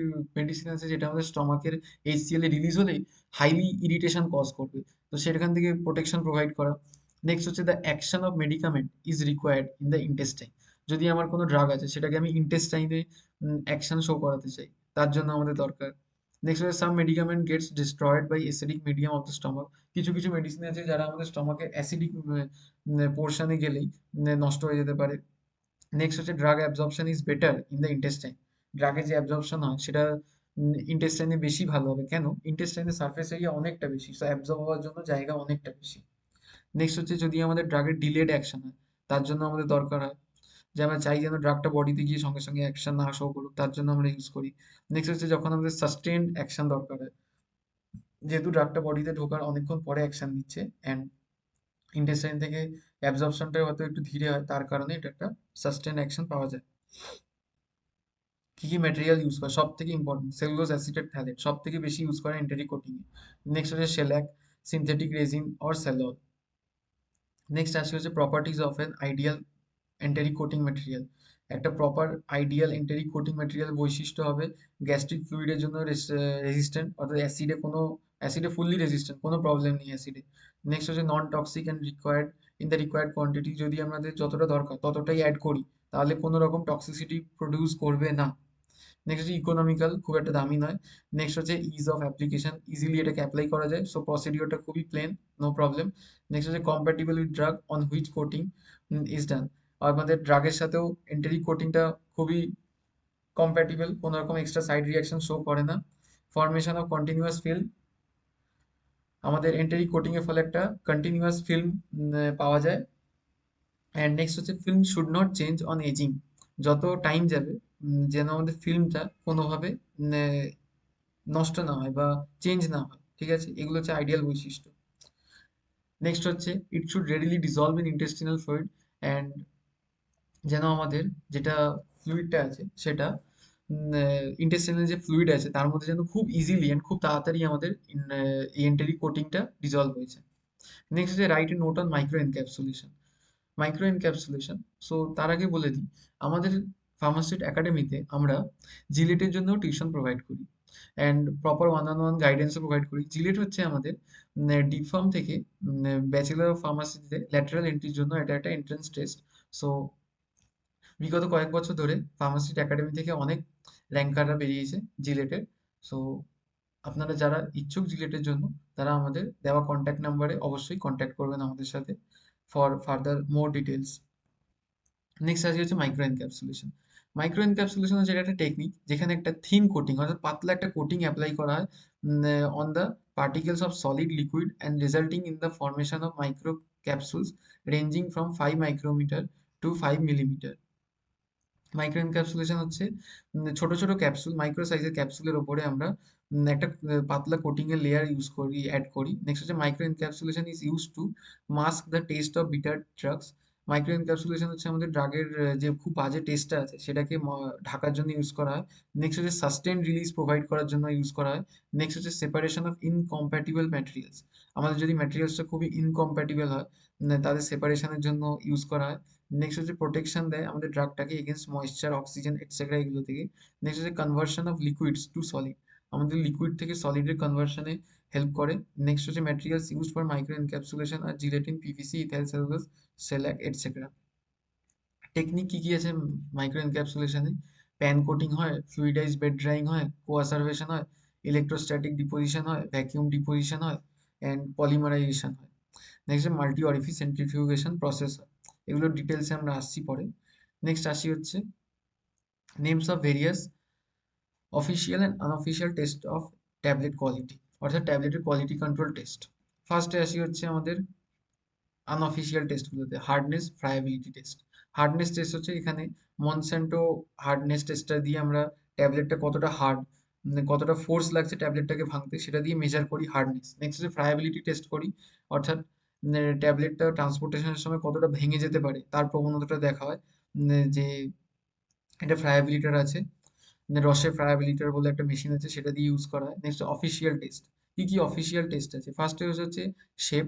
মেডিসিন আছে যেটা আমাদের স্টমাকের এইচসিএল এ রিলিজ হলেই হাইলি ইরিটেশন কজ করবে, তো সেখান থেকে প্রোটেকশন প্রোভাইড করা। নেক্সট হচ্ছে the action of medicament is required in the intestine, যদি আমার কোনো ড্রাগ আছে সেটাকে আমি ইন্টেস্টাইনে অ্যাকশন শো করাতে চাই, তার জন্য আমাদের দরকার। নেক্সট হচ্ছে some medicament gets destroyed by acidic medium of the stomach, কিছু কিছু মেডিসিন আছে যারা আমাদের স্টমাকের অ্যাসিডিক পোর্শনে গেলেই নষ্ট হয়ে যেতে পারে। নেক্সট হচ্ছে drug absorption is better in the intestine, ড্রাগের যে অ্যাবজর্পশন হয় সেটা ইন্টেস্টাইনে বেশি ভালো হবে। কেন? ইন্টেস্টাইনের সারফেস এরিয়া অনেকটা বেশি, সো অ্যাবজর্ব হওয়ার জন্য জায়গা অনেকটা বেশি। নেক্সট হচ্ছে যদি আমাদের ড্রাগের ডিলেড অ্যাকশন হয়, তার জন্য আমাদের দরকার হয় যে আমরা চাই যেন ড্রাগটা বডিতে গিয়ে সঙ্গে সঙ্গে অ্যাকশন না শো করুক, তার জন্য আমরা ইউজ করি। নেক্সট হচ্ছে যখন আমাদের সাস্টেইনড অ্যাকশন দরকার হয়, যেহেতু ড্রাগটা বডিতে ঢোকার অনেকক্ষণ পরে অ্যাকশন নিচ্ছে অ্যান্ড ইন্টেস্টাইন থেকে অ্যাবজর্পশনটা হয়তো একটু ধীরে হয়, তার কারণে এটা একটা সাস্টেন অ্যাকশন পাওয়া যায়। কি কি ম্যাটেরিয়াল ইউজ করে? সব থেকে ইম্পর্টেন্ট সেলুলোজ অ্যাসিটেট ফ্যালেট সব থেকে বেশি ইউজ করে এন্টেরি কোটিং এ। নেক্সট হচ্ছে shellac, synthetic resin or cellulose. Next আসে হচ্ছে properties of an ideal enteric coating material. একটা proper ideal enteric coating material বৈশিষ্ট্য হবে গ্যাস্ট্রিক ফ্লুইডের জন্য রেজিস্ট্যান্ট, অর্থাৎ অ্যাসিডে ফুললি রেজিস্ট্যান্ট, কোনো প্রবলেম নেই অ্যাসিডে। নেক্সট হচ্ছে non toxic and required in the required quantity, যদি আমাদের যতটা দরকার ততটাই অ্যাড করি তাহলে কোনো রকম টক্সিসিটি প্রডিউস করবে না। নেক্সট হচ্ছে ইকোনমিক্যাল, খুব একটা দামি নয়। নেক্সট হচ্ছে ইজ অফ অ্যাপ্লিকেশন, ইজিলি এটাকে অ্যাপ্লাই করা যায়, সো প্রসিডিওরটা খুবই প্লেন, নো প্রবলেম। নেক্সট হচ্ছে compatible with drug on which coating is done, আমাদের ড্রাগের সাথেও এন্টেরিক কোটিংটা খুবই কম্প্যাটিবল, কোনো রকম এক্সট্রা সাইড রিয়াকশন শো করে না। ফর্মেশন অফ কন্টিনিউয়াস ফিল্ম, আমাদের এন্টেরিক কোটিং এর ফলে একটা কন্টিনিউয়াস ফিল্ম পাওয়া যায়। অ্যান্ড নেক্সট হচ্ছে film should not change on aging, যত টাইম যাবে যেন আমাদের ফিল্মটা কোনোভাবে নষ্ট না হয় বা চেঞ্জ না হয়। ঠিক আছে, এগুলো হচ্ছে আইডিয়াল বৈশিষ্ট্য। নেক্সট হচ্ছে it should readily dissolved in intestinal fluid, and যেন আমাদের যেটা ফ্লুইডটা আছে সেটা ইন্টেস্টিনাল যে ফ্লুইড আছে তার মধ্যে যেন খুব ইজিলি অ্যান্ড খুব তাড়াতাড়ি আমাদের এই এন্টেরিক কোটিংটা ডিজলভ হয়েছে। নেক্সট হচ্ছে write a note on micro encapsulation. Micro encapsulation, so তার আগে বলে দিই, আমাদের ফার্মাসিস্ট একাডেমিতে আমরা জিলেটের জন্য টিউশন প্রোভাইড করি and proper one on one গাইডেন্সও প্রোভাইড করি। জিলেট হচ্ছে আমাদের ডিফার্ম থেকে ব্যাচেলর অফ ফার্মাসিতে ল্যাটারাল এন্ট্রির জন্য এটা একটা এন্ট্রান্স টেস্ট। সো বিগত কয়েক বছর ধরে ফার্মাসিস্ট একাডেমি থেকে অনেক র্যাঙ্কাররা বেরিয়েছে জিলেটের। সো আপনারা যারা ইচ্ছুক জিলেটের জন্য তারা আমাদের দেওয়া কন্ট্যাক্ট নাম্বারে অবশ্যই কন্ট্যাক্ট করবেন আমাদের সাথে for further more details. Next আসি হচ্ছে মাইক্রো এনক্যাপসুলেশন। মাইক্রো এনক্যাপসুলেশন হচ্ছে এটা একটা টেকনিক যেখানে একটা থিন কোটিং অর্থাৎ পাতলা একটা কোটিং অ্যাপ্লাই করা হয় on the particles of solid liquid and resulting in the formation of microcapsules ranging from 5 micrometre to 5 millimetre. Microencapsulation হচ্ছে ছোট ছোট ক্যাপসুল, মাইক্রো সাইজের ক্যাপসুলের ওপরে আমরা একটা পাতলা কোটিং এর লেয়ার ইউজ করি, অ্যাড করি। নেক্সট হচ্ছে micro encapsulation is use to mask the test of bitter drugs. Micro encapsulation হচ্ছে আমাদের ড্রাগের যে খুব বাজে টেস্টটা আছে সেটাকে ঢাকার জন্য ইউজ করা হয়। নেক্সট হচ্ছে সাস্টেন রিলিজ প্রোভাইড করার জন্য ইউজ করা হয়। নেক্সট হচ্ছে সেপারেশন অফ ইনকম্প্যাটিবল ম্যাটেরিয়ালস, আমাদের যদি ম্যাটেরিয়ালসটা খুবই ইনকম্প্যাটিবল হয় তাদের সেপারেশনের জন্য ইউজ করা হয়। নেক্সট হচ্ছে প্রোটেকশন দেয় আমাদের ড্রাগটাকে এগেনস্ট ময়েশ্চার, অক্সিজেন এটসেট্রা এগুলো থেকে। নেক্সট হচ্ছে conversion of liquids to solid, আমাদের লিকুইড থেকে সলিডের কনভার্সনে হেল্প করে। নেক্সট হচ্ছে materials used for microencapsulation are gelatin, PVC, ethyl cellulose, shellac etcetera. Technique কি কি আছে মাইক্রো এনক্যাপসুলেশনে? প্যান কোটিং হয়, ফ্লুইডাইজ বেড ড্রাইং হয়, কোয়াসারভেশন হয়, ইলেকট্রোস্ট্যাটিক ডিপোজিশন হয়, ভ্যাকিউম ডিপোজিশন হয়, অ্যান্ড পলিমারাইজেশন হয়। Next multi orifice centrifugation process হয়। এগুলোর ডিটেলসে আমরা আসছি পরে। নেক্সট আসি হচ্ছে names of various official and unofficial test of tablet quality, অর্থাৎ ট্যাবলেটের কোয়ালিটি কন্ট্রোল টেস্ট। ফার্স্টে আসি হচ্ছে আমাদের আনঅফিসিয়াল টেস্টগুলোতে, hardness friability test. Hardness test হচ্ছে এখানে মনস্যান্টো হার্ডনেস টেস্টটা দিয়ে আমরা ট্যাবলেটটা কতটা হার্ড, মানে কতটা ফোর্স লাগছে ট্যাবলেটটাকে ভাঙতে, সেটা দিয়ে মেজার করি হার্ডনেস। নেক্সট হচ্ছে ফ্রায়াবিলিটি টেস্ট করি, অর্থাৎ ট্যাবলেটটা ট্রান্সপোর্টেশনের সময় কতটা ভেঙে যেতে পারে তার প্রবণতাটা দেখা হয়, যে এটা ফ্রায়াবিলিটার আছে, রসে ফ্রায়াবিলিটার বলে একটা মেশিন আছে, সেটা দিয়ে ইউজ করা হয়। Next official test. কি কি অফিসিয়াল টেস্ট আছে? ফার্স্ট হচ্ছে শেপ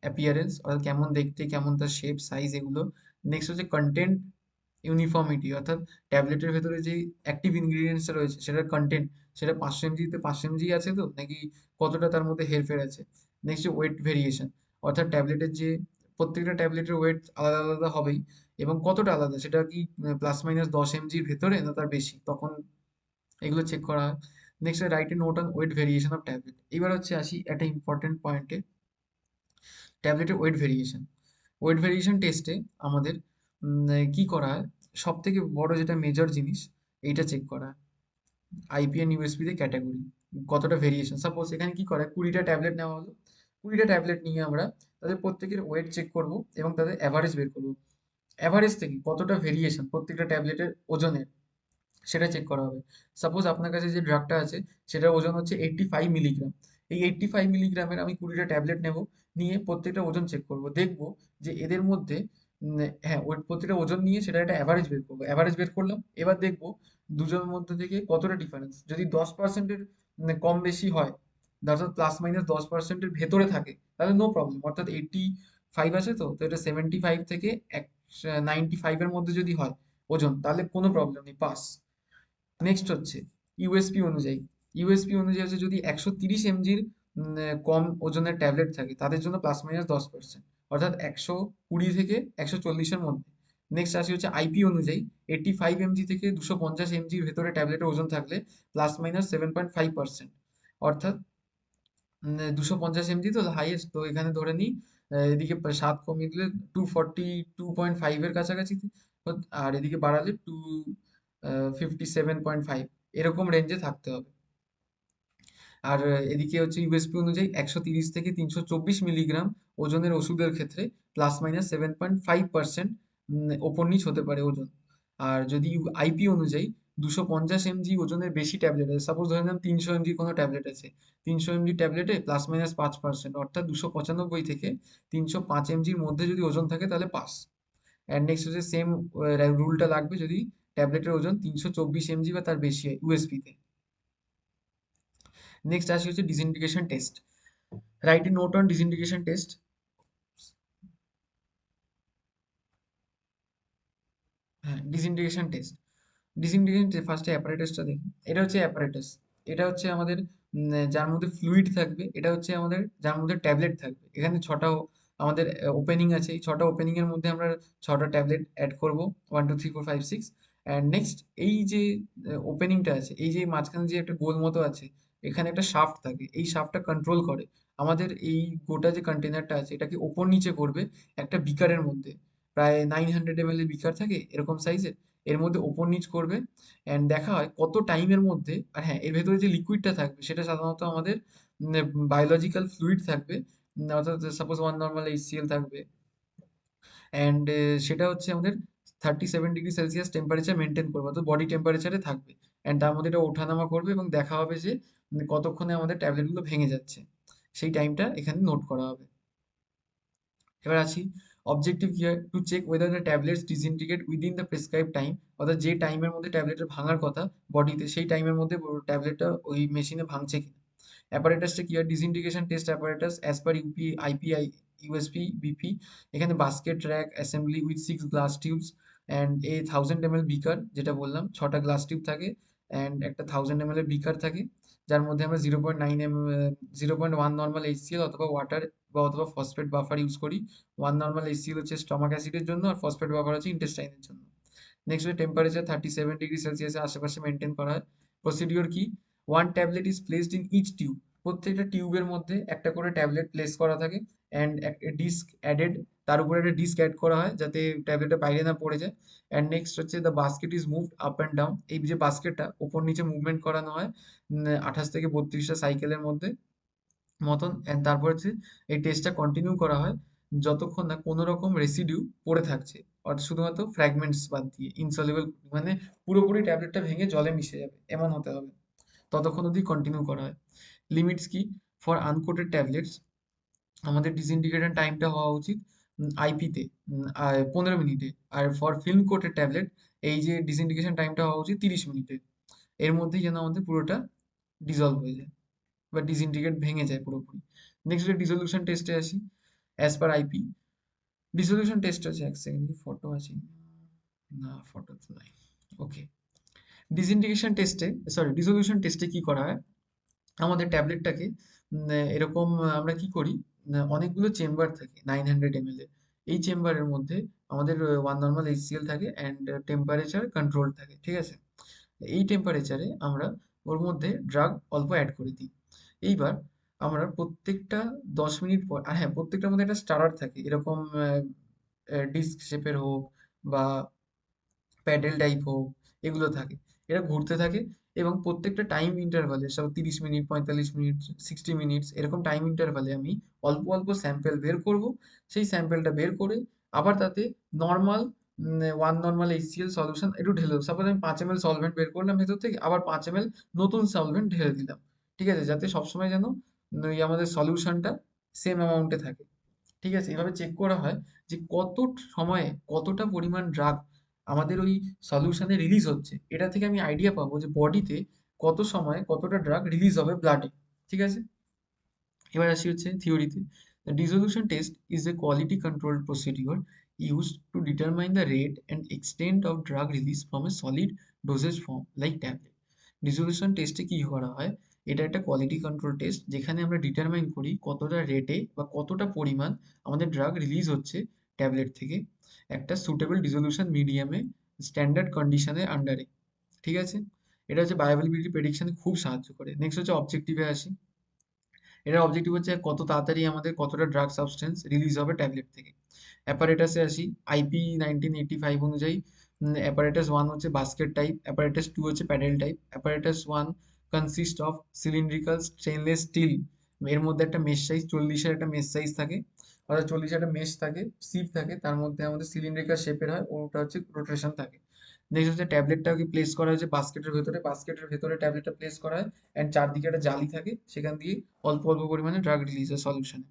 অ্যাপিয়ারেন্স, অর্থাৎ কেমন দেখতে, কেমন তার শেপ সাইজ, এগুলো। নেক্সট হচ্ছে কন্টেন্ট ইউনিফর্মিটি, অর্থাৎ ট্যাবলেটের ভেতরে যে অ্যাক্টিভ ইনগ্রিডিয়েন্টসটা রয়েছে সেটার কন্টেন্ট, সেটা 500 mg তে 500 mg আছে তো, নাকি কতটা তার মধ্যে হেরফের আছে। নেক্সট ওয়েট ভেরিয়েশন, অর্থাৎ ট্যাবলেটের যে প্রত্যেকটা ট্যাবলেটের ওয়েট আলাদা আলাদা হবেই, এবং কতটা আলাদা, সেটা কি +- 10 mg-র ভেতরে না তার বেশি, তখন এগুলো চেক করা হয়। Next write a note on weight variation of tablet. এবার হচ্ছে আসি একটা ইম্পর্টেন্ট পয়েন্টে, ট্যাবলেটের ওয়েট ভেরিয়েশন। ওয়েট ভেরিয়েশন টেস্টে আমাদের কি করা হয়, সব থেকে বড় যেটা মেজর জিনিস, এইটা চেক করা হয়। আইপিএন ইউএসপি তে ক্যাটাগরি কতটা ভেরিয়েশন, সাপোজ এখানে কি করে 20টা ট্যাবলেট নেওয়া হলো, 20টা ট্যাবলেট নিয়ে আমরা তাদের প্রত্যেকের ওয়েট চেক করব এবং তাদের অ্যাভারেজ বের করব। অ্যাভারেজ থেকে কতটা ভেরিয়েশন প্রত্যেকটা ট্যাবলেটের ওজনের, সেটা চেক করা হবে। সাপোজ আপনার কাছে যে ড্রাগটা আছে সেটার ওজন হচ্ছে 85 মিলিগ্রাম। এই 85 মিলিগ্রামের আমি 20টা ট্যাবলেট নেব, নিয়ে প্রত্যেকটা ওজন চেক করব, দেখব যে এদের মধ্যে হ্যাঁ ওই প্রত্যেকটা ওজন নিয়ে সেটা একটা অ্যাভারেজ বের করবো। অ্যাভারেজ বের করলাম, এবার দেখব দুজনের মধ্যে থেকে কতটা ডিফারেন্স। যদি 10%-এর কম বেশি হয়, অর্থাৎ +- 10%-এর ভেতরে থাকে, তাহলে নো প্রবলেম, অর্থাৎ 85 আছে তো, তো এটা 75 থেকে 95-এর মধ্যে যদি হয় ওজন, তাহলে কোনো প্রবলেম নেই, পাস। নেক্সট হচ্ছে ইউএসপি অনুযায়ী। ইউএসপি অনুযায়ী হচ্ছে যদি 130 mg-র কম ওজনের ট্যাবলেট থাকে, তাদের জন্য +- 10%, অর্থাৎ 120 থেকে 140-এর মধ্যে। নেক্সট আসি হচ্ছে আইপি অনুযায়ী, 85 mg থেকে 250 mg-র ভেতরে ট্যাবলেটের ওজন থাকলে +- 7.5%, অর্থাৎ 250 mg তো হাইয়েস্ট, তো এখানে ধরে নিই এদিকে 7 কমিয়ে দিলে 242.5-এর কাছাকাছি, আর এদিকে বাড়ালে 57.5, এরকম রেঞ্জে থাকতে হবে। আর এদিকে হচ্ছে ইউএসপি অনুযায়ী 130 থেকে 324 মিলিগ্রাম ওজনের ওষুধের ক্ষেত্রে +- 7.5% ওপর নিচ হতে পারে ওজন। আর যদি আইপি অনুযায়ী 250 mg ওজনের বেশি ট্যাবলেট আছে, সাপোজ ধরে নিলাম 300 mg কোনো ট্যাবলেট আছে, 300 mg ট্যাবলেটে +- 5%, অর্থাৎ 295 থেকে 305 mg-র মধ্যে যদি ওজন থাকে তাহলে পাস। অ্যান্ড নেক্সট হচ্ছে সেম রুলটা লাগবে যদি ট্যাবলেটের ওজন 324 mg বা তার বেশি হয় ইউএসপিতে। নেক্সট আসি হচ্ছে disintegration test. Right a note on disintegration test. হ্যাঁ, ডিসইন্টিগ্রেশন টেস্ট। ডিসইন্টিগ্রেশন ফার্স্টে অ্যাপারেটাসটা দেখি। এটা হচ্ছে অ্যাপারেটাস, এটা হচ্ছে আমাদের যার মধ্যে ফ্লুইড থাকবে, এটা হচ্ছে আমাদের যার মধ্যে ট্যাবলেট থাকবে। এখানে ছটা আমাদের ওপেনিং আছে, এই ছটা ওপেনিং এর মধ্যে আমরা ছটা ট্যাবলেট অ্যাড করব, 1 2 3 4 5 6। অ্যান্ড নেক্সট এই যে ওপেনিংটা আছে, এই যে মাঝখানে যে একটা গোল মতো আছে, এখানে একটা শাফট থাকে, এই শাফটটা কন্ট্রোল করে আমাদের এই গোটা যে কন্টেনারটা আছে এটাকে ওপর নিচে করবে একটা বিকারের মধ্যে। প্রায় 900 ml এর বিকার থাকে এরকম সাইজের, এর মধ্যে ওপর নিচ করবে। অ্যান্ড দেখা হয় কত টাইমের মধ্যে, আর হ্যাঁ এর ভেতরে যে লিকুইডটা থাকবে সেটা সাধারণত আমাদের বায়োলজিক্যাল ফ্লুইড থাকবে, অর্থাৎ সাপোজ 1 নর্মাল HCl থাকবে। অ্যান্ড সেটা হচ্ছে আমাদের 37 ডিগ্রি সেলসিয়াস টেম্পারেচার মেনটেন করবে, অর্থাৎ বডি টেম্পারেচারে থাকবে। অ্যান্ড তার মধ্যে এটা ওঠানামা করবে এবং দেখা হবে যে কতক্ষণে আমাদের ট্যাবলেটগুলো ভেঙে যাচ্ছে, সেই টাইমটা এখানে নোট করা হবে। এবার আসি অবজেক্টিভ কি হয়, to check whether the tablets disintegrate within the prescribe time, অর্থাৎ যে টাইমের মধ্যে ট্যাবলেটের ভাঙার কথা বডিতে, সেই টাইমের মধ্যে ট্যাবলেটটা ওই মেশিনে ভাঙছে কিনা। অ্যাপারেটাসটা কি হয়, disintegration test apparatus as per UP IPI USP BP. এখানে basket rack assembly with 6 glass tubes and 1000 ml beaker, যেটা বললাম ছটা গ্লাস টিউব থাকে, অ্যান্ড একটা 1000 ml এর বিকার থাকে, যার মধ্যে আমরা 0.1 নর্মাল HCl অথবা ওয়াটার বা অথবা ফসফেট বাফার ইউজ করি। 1 নর্মাল HCl হচ্ছে স্টমাক অ্যাসিডের জন্য, আর ফসফেট বাফার হচ্ছে ইন্টেস্টাইনের জন্য। নেক্সট হচ্ছে টেম্পারেচার 37 ডিগ্রি সেলসিয়াসের আশেপাশে মেনটেন করা হয়। প্রসিডিওর কি, 1 tablet is placed in each tube, প্রত্যেকটা টিউবের মধ্যে একটা করে ট্যাবলেট প্লেস করা থাকে, অ্যান্ড একটা ডিস্ক অ্যাডেড, তার উপরে একটা ডিস্ক অ্যাড করা হয় যাতে ট্যাবলেটটা বাইরে না পড়ে যায়। অ্যান্ড নেক্সট হচ্ছে the basket is moved up and down, এই যে বাস্কেটটা ওপর নিচে মুভমেন্ট করানো হয় 28 থেকে 32টা সাইকেলের মধ্যে মতন। অ্যান্ড তারপর হচ্ছে এই টেস্টটা কন্টিনিউ করা হয় যতক্ষণ না কোনো রকম রেসিডিউ পড়ে থাকছে, অর্থাৎ শুধুমাত্র ফ্র্যাগমেন্টস বাদ দিয়ে, ইনসলিউবল মানে পুরোপুরি ট্যাবলেটটা ভেঙে জলে মিশে যাবে এমন হতে হবে, ততক্ষণ অবধি কন্টিনিউ করা হয়। লিমিটস কি? ফর আনকোটেড ট্যাবলেটস আমাদের ডিসইন্টিগ্রেশন টাইমটা হওয়া উচিত আইপিতে 15 মিনিটে, আর ফর ফিল্ম কোটেড ট্যাবলেট এই যে ডিসইন্টিগ্রেশন টাইমটা হওয়া উচিত 30 মিনিটে। এর মধ্যেই যেন আমাদের পুরোটা ডিজলভ হয়ে যায় বা ডিসইন্টিগ্রেট ভেঙে যায় পুরোপুরি। নেক্সট হচ্ছে ডিসলিউশন টেস্টে আসি। As per IP dissolution test হচ্ছে, এক সেকেন্ড ফটো আছে না, ফটো তো নাই। ওকে, ডিসইন্টিগ্রেশন টেস্টে, সরি ডিসলিউশন টেস্টে কি করা হয়, আমাদের ট্যাবলেটটাকে এরকম আমরা কি করি, অনেকগুলো চেম্বার থাকে 900 ml এর, এই চেম্বারের মধ্যে আমাদের ওয়ান নর্মাল HCl থাকে অ্যান্ড টেম্পারেচার কন্ট্রোল থাকে, ঠিক আছে। এই টেম্পারেচারে আমরা ওর মধ্যে ড্রাগ অল্প অ্যাড করে দিই। এইবার আমরা প্রত্যেকটা 10 মিনিট পর, আর হ্যাঁ প্রত্যেকটার মধ্যে একটা স্টারার থাকে, এরকম ডিস্ক শেপের হোক বা প্যাডেল টাইপ হোক, এগুলো থাকে, এরা ঘুরতে থাকে। এবং প্রত্যেকটা টাইম ইন্টারভালে, সব 30 মিনিট, 45 মিনিট, 60 মিনিটস, এরকম টাইম ইন্টারভালে আমি অল্প অল্প স্যাম্পেল বের করব। সেই স্যাম্পেলটা বের করে আবার তাতে normal one normal HCl solution একটু ঢেলে দেবো। সাপোজ আমি 5 ml সলভেন্ট বের করলাম ভেতর থেকে, আবার 5 ml নতুন সলভেন্ট ঢেলে দিলাম, ঠিক আছে, যাতে সবসময় যেন ওই আমাদের সলিউশনটা সেম অ্যামাউন্টে থাকে। ঠিক আছে, এভাবে চেক করা হয় যে কত সময়ে কতটা পরিমাণ ড্রাগ আমাদের ওই সলিউশনে রিলিজ হচ্ছে। এটা থেকে আমি আইডিয়া পাবো যে বডিতে কত সময়ে কতটা ড্রাগ রিলিজ হবে ব্লাডে, ঠিক আছে। এবার আসি হচ্ছে থিওরিতে। The dissolution test is a quality control procedure used to determine the rate and extent of drug release from a solid dosage form like tablet. ডিসোলিউশন টেস্টে কি করা হয়, এটা একটা কোয়ালিটি কন্ট্রোল টেস্ট যেখানে আমরা ডিটারমাইন করি কতটা রেটে বা কতটা পরিমাণ আমাদের ড্রাগ রিলিজ হচ্ছে ট্যাবলেট থেকে একটা সুটেবল ডিসোলিউশন মিডিয়ামে, স্ট্যান্ডার্ড কন্ডিশনের আন্ডারে, ঠিক আছে। এটা হচ্ছে বায়োঅ্যাভেলেবিলিটি প্রেডিকশনে খুব সাহায্য করে। নেক্সট হচ্ছে অবজেক্টিভে আসি। এটার অবজেক্টিভ হচ্ছে কত তাড়াতাড়ি আমাদের কতটা ড্রাগ সাবস্টেন্স রিলিজ হবে ট্যাবলেট থেকে। অ্যাপারেটাসে আসি। আইপি 1985 অনুযায়ী অ্যাপারেটাস 1 হচ্ছে বাস্কেট টাইপ, অ্যাপারেটাস 2 হচ্ছে paddle type. Apparatus 1 consist of cylindrical stainless steel, এর মধ্যে একটা মেশ সাইজ 40-এর একটা মেশ সাইজ থাকে, অর্থাৎ 40 একটা মেশ থাকে, সিপ থাকে, তার মধ্যে আমাদের সিলিন্ড্রিক্যাল শেপের হয়, ওটা হচ্ছে রোটেশন থাকে। নেক্সট হচ্ছে ট্যাবলেটটাকে প্লেস করা হয়েছে বাস্কেটের ভেতরে, বাস্কেটের ভেতরে ট্যাবলেটটা প্লেস করা হয় অ্যান্ড চারদিকে একটা জালি থাকে, সেখান দিয়ে অল্প অল্প পরিমাণে ড্রাগ রিলিজ হয় সলিউশনে।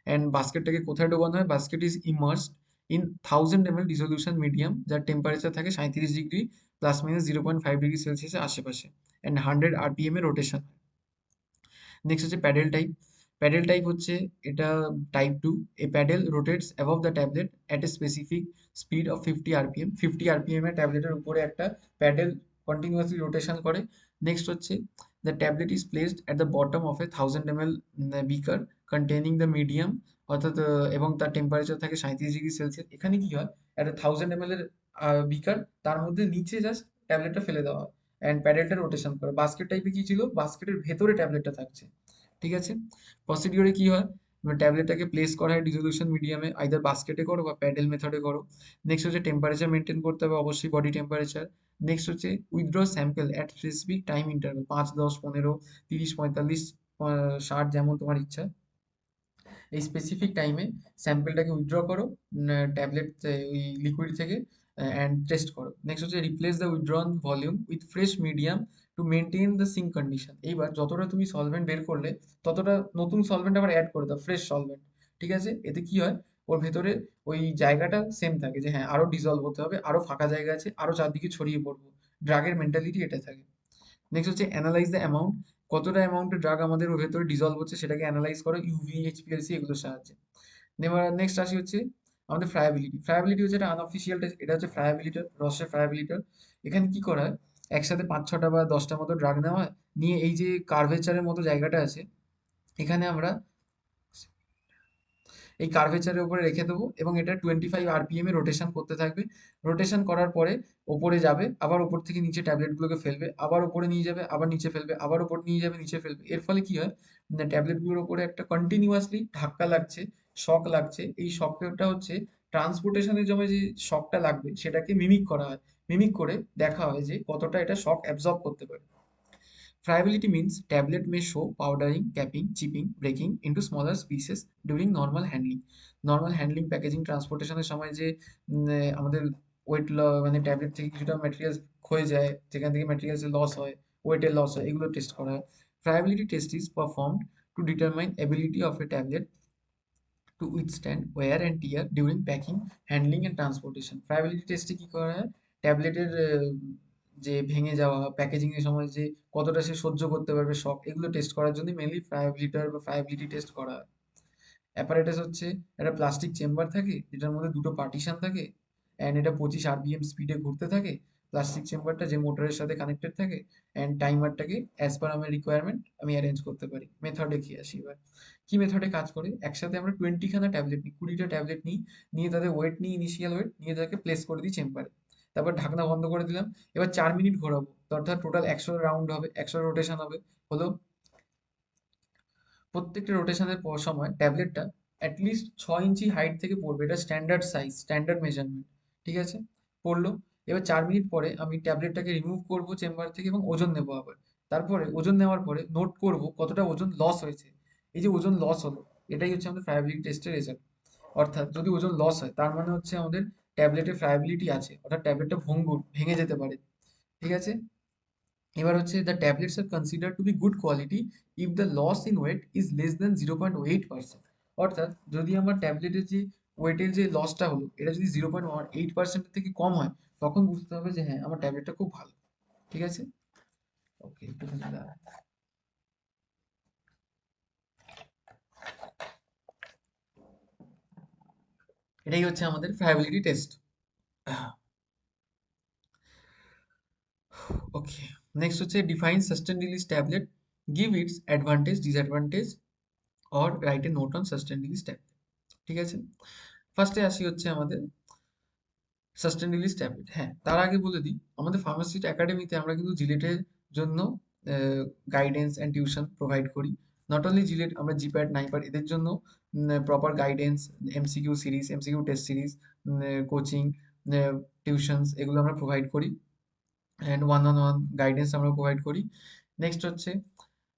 অ্যান্ড বাস্কেটটাকে কোথায় ডোবানো হয়, basket is immersed in 1000 ml dissolution medium, যার টেম্পারেচার থাকে 37 ডিগ্রি ±0.5 ডিগ্রি সেলসিয়াসের আশেপাশে, অ্যান্ড 100 RPM এ রোটেশন। নেক্সট হচ্ছে প্যাডেল টাইপ। প্যাডেল টাইপ হচ্ছে এটা type 2, a paddle rotates above the tablet at a specific speed of 50 RPM। 50 RPM এ ট্যাবলেটের উপরে একটা প্যাডেল কন্টিনিউয়াসলি রোটেশন করে। নেক্সট হচ্ছে the tablet is placed at the bottom of A 1000 ml beaker containing the medium, অর্থাৎ এবং তার temperature থাকে 37 ডিগ্রি সেলসিয়াস। এখানে কি হয়, একটা 1000 ml এর বিকার, তার মধ্যে নিচে জাস্ট ট্যাবলেটটা ফেলে দেওয়া হয় অ্যান্ড প্যাডেলটা রোটেশন করে। বাস্কেট টাইপে কি ছিল, বাস্কেটের ভেতরে ট্যাবলেটটা থাকছে, ঠিক আছে। প্রসিডিওরে কি হয়, ট্যাবলেটটাকে প্লেস করা হয় ডিসলিউশন মিডিয়ামে, আইদার বাস্কেটে করো বা প্যাডেল মেথডে করো। নেক্সট হচ্ছে টেম্পারেচার মেনটেন করতে হবে অবশ্যই, বডি টেম্পারেচার। নেক্সট হচ্ছে withdraw sample at specific time interval, 5, 10, 15, 30, 45, 60, যেমন তোমার ইচ্ছা। এই স্পেসিফিক টাইমে স্যাম্পলটাকে উইথড্র করো ট্যাবলেট ওই লিকুইড থেকে অ্যান্ড টেস্ট করো। নেক্সট হচ্ছে replace the withdrawn volume with fresh medium to maintain the sink condition. এইবার যতটা তুমি সলভেন্ট বের করলে ততটা নতুন সলভেন্ট আবার অ্যাড করে দাও, ফ্রেশ সলভেন্ট, ঠিক আছে। এতে কি হয়, ওর ভেতরে ওই জায়গাটা সেম থাকে যে হ্যাঁ আরো ডিজলভ হতে হবে, আরো ফাঁকা জায়গা আছে, আরো চারদিকে ছড়িয়ে পড়বো, ড্রাগের মেন্টালিটি এটা থাকে। নেক্সট হচ্ছে অ্যানালাইজ দ্য অ্যামাউন্ট, কতটা অ্যামাউন্টের ড্রাগ আমাদের ওর ভেতরে ডিজলভ হচ্ছে সেটাকে অ্যানালাইজ করো ইউভি, এইচপিএলসি এগুলোর সাহায্যে। এবার নেক্সট আসি হচ্ছে আমাদের ফ্রায়াবিলিটি। ফ্রায়াবিলিটি হচ্ছে একটা আনঅফিসিয়াল টেস্ট, এটা হচ্ছে ফ্রায়াবিলিটার, রসের ফ্রায়াবিলিটার। এখানে কি করা হয়, একসাথে 5-6টা বা 10টা মতো ড্রাগ নেওয়া হয়, নিয়ে এই যে কার্ভেচারের মতো জায়গাটা আছে, এখানে আমরা এই কার্ভেচারের উপরে রেখে দেবো এবং এটা 25 RPM এ রোটেশন করতে থাকবে। রোটেশন করার পরে ওপরে যাবে, আবার ওপর থেকে নিচে ট্যাবলেটগুলোকে ফেলবে, আবার ওপরে নিয়ে যাবে, আবার নিচে ফেলবে, আবার ওপর নিয়ে যাবে, নিচে ফেলবে। এর ফলে কি হয়, ট্যাবলেটগুলোর উপরে একটা কন্টিনিউয়াসলি ধাক্কা লাগছে শক লাগছে, এই শকটা হচ্ছে ট্রান্সপোর্টেশনের সময় যে শকটা লাগবে সেটাকে মিমিক করা হয়, মিমিক করে দেখা হয় যে কতটা এটা শক অ্যাবজর্ব করতে পারে। Friability means tablet may show powdering, capping, chipping, breaking into smaller pieces during normal handling. Normal handling, packaging, ট্রান্সপোর্টেশনের সময় যে আমাদের ওয়েট মানে ট্যাবলেট থেকে কিছুটা ম্যাটেরিয়ালস ক্ষয়ে যায়, যেখান থেকে ম্যাটেরিয়ালস লস হয়, ওয়েটের লস হয়, এগুলো টেস্ট করা হয়। Friability test is performed to determine ability of a tablet to withstand wear and tear during packing, handling and transportation. ফ্রাইবিলিটি টেস্টে কি করা হয়, ট্যাবলেটের যে ভেঙে যাওয়া, প্যাকেজিং এর সময় যে কতটা সে সহ্য করতে পারবে শক, এগুলো টেস্ট করার জন্য মেইনলি ফ্রাইবিলিটি টেস্ট করা হয়। অ্যাপারেটাস হচ্ছে একটা প্লাস্টিক চেম্বার থাকে যেটার মধ্যে দুটো পার্টিশন থাকে, অ্যান্ড এটা 25 RPM স্পিডে ঘুরতে থাকে। প্লাস্টিক চেম্বারটা যে মোটরের সাথে কানেক্টেড থাকে, অ্যান্ড টাইমারটাকে অ্যাজ পার আমার রিকোয়ারমেন্ট আমি অ্যারেঞ্জ করতে পারি। মেথডে কি আসি এবার, কি মেথডে কাজ করে, একসাথে আমরা 20খানা ট্যাবলেট নিই, 20টা ট্যাবলেট নিই, নিয়ে তাদের ওয়েট নিই, ইনিশিয়াল ওয়েট নিয়ে তাদেরকে প্লেস করে দিই চেম্বারে, তারপর ঢাকনা বন্ধ করে দিলাম। এবার 4 মিনিট ঘোরাবো, তো অর্থাৎ টোটাল 100 রাউন্ড হবে, 100 রোটেশন হবে। হলো, প্রত্যেকটা রোটেশনের সময় ট্যাবলেটটা অ্যাটলিস্ট 6 ইঞ্চি হাইট থেকে পড়বে, এটা স্ট্যান্ডার্ড সাইজ, স্ট্যান্ডার্ড মেজারমেন্ট। ঠিক আছে, পড়লো। এবার 4 মিনিট পরে আমি ট্যাবলেটটাকে রিমুভ করব চেম্বার থেকে এবং ওজন নেবো আবার। তারপরে ওজন নেওয়ার পরে নোট করব কতটা ওজন লস হয়েছে। এই যে ওজন লস হলো, এটাই হচ্ছে আমাদের ফ্রাইবিলিটি টেস্টের রেজাল্ট। অর্থাৎ যদি ওজন লস হয় তার মানে হচ্ছে আমাদের ট্যাবলেটের ফ্রাইবিলিটি আছে, অর্থাৎ ট্যাবলেটটা ভঙ্গুর, ভেঙে যেতে পারে। ঠিক আছে, এবার হচ্ছে the tablets are consider to be good quality if the loss in weight is less than 0.8%। অর্থাৎ যদি আমার ট্যাবলেটের যে ওয়েটের যে লসটা হলো এটা যদি 0.18% থেকে কম হয়, তখন বুঝতে হবে যে হ্যাঁ আমার ট্যাবলেটটা খুব ভালো। ঠিক আছে, ওকে, একটুখানি দাঁড়ান। এটাই হচ্ছে আমাদের ফ্রাইবিলিটি টেস্ট। ওকে, নেক্সট হচ্ছে define sustain release tablet, give it's advantage, disadvantage or right a note on sustain release tablet. ঠিক আছে, ফার্স্টে আসি হচ্ছে আমাদের সাস্টেন রিলিজ ট্যাবলেট। হ্যাঁ, তার আগে বলে দিই, আমাদের ফার্মাসিস্ট একাডেমিতে আমরা কিন্তু জিলেটের জন্য গাইডেন্স অ্যান্ড টিউশন প্রোভাইড করি। নট অনলি জিলেট, আমরা জিপ্যাড, নাইপ্যাড এদের জন্য proper guidance, MCQ series, MCQ test series, coaching, tuitions এগুলো আমরা প্রোভাইড করি, and one on one guidance আমরা প্রোভাইড করি। নেক্সট হচ্ছে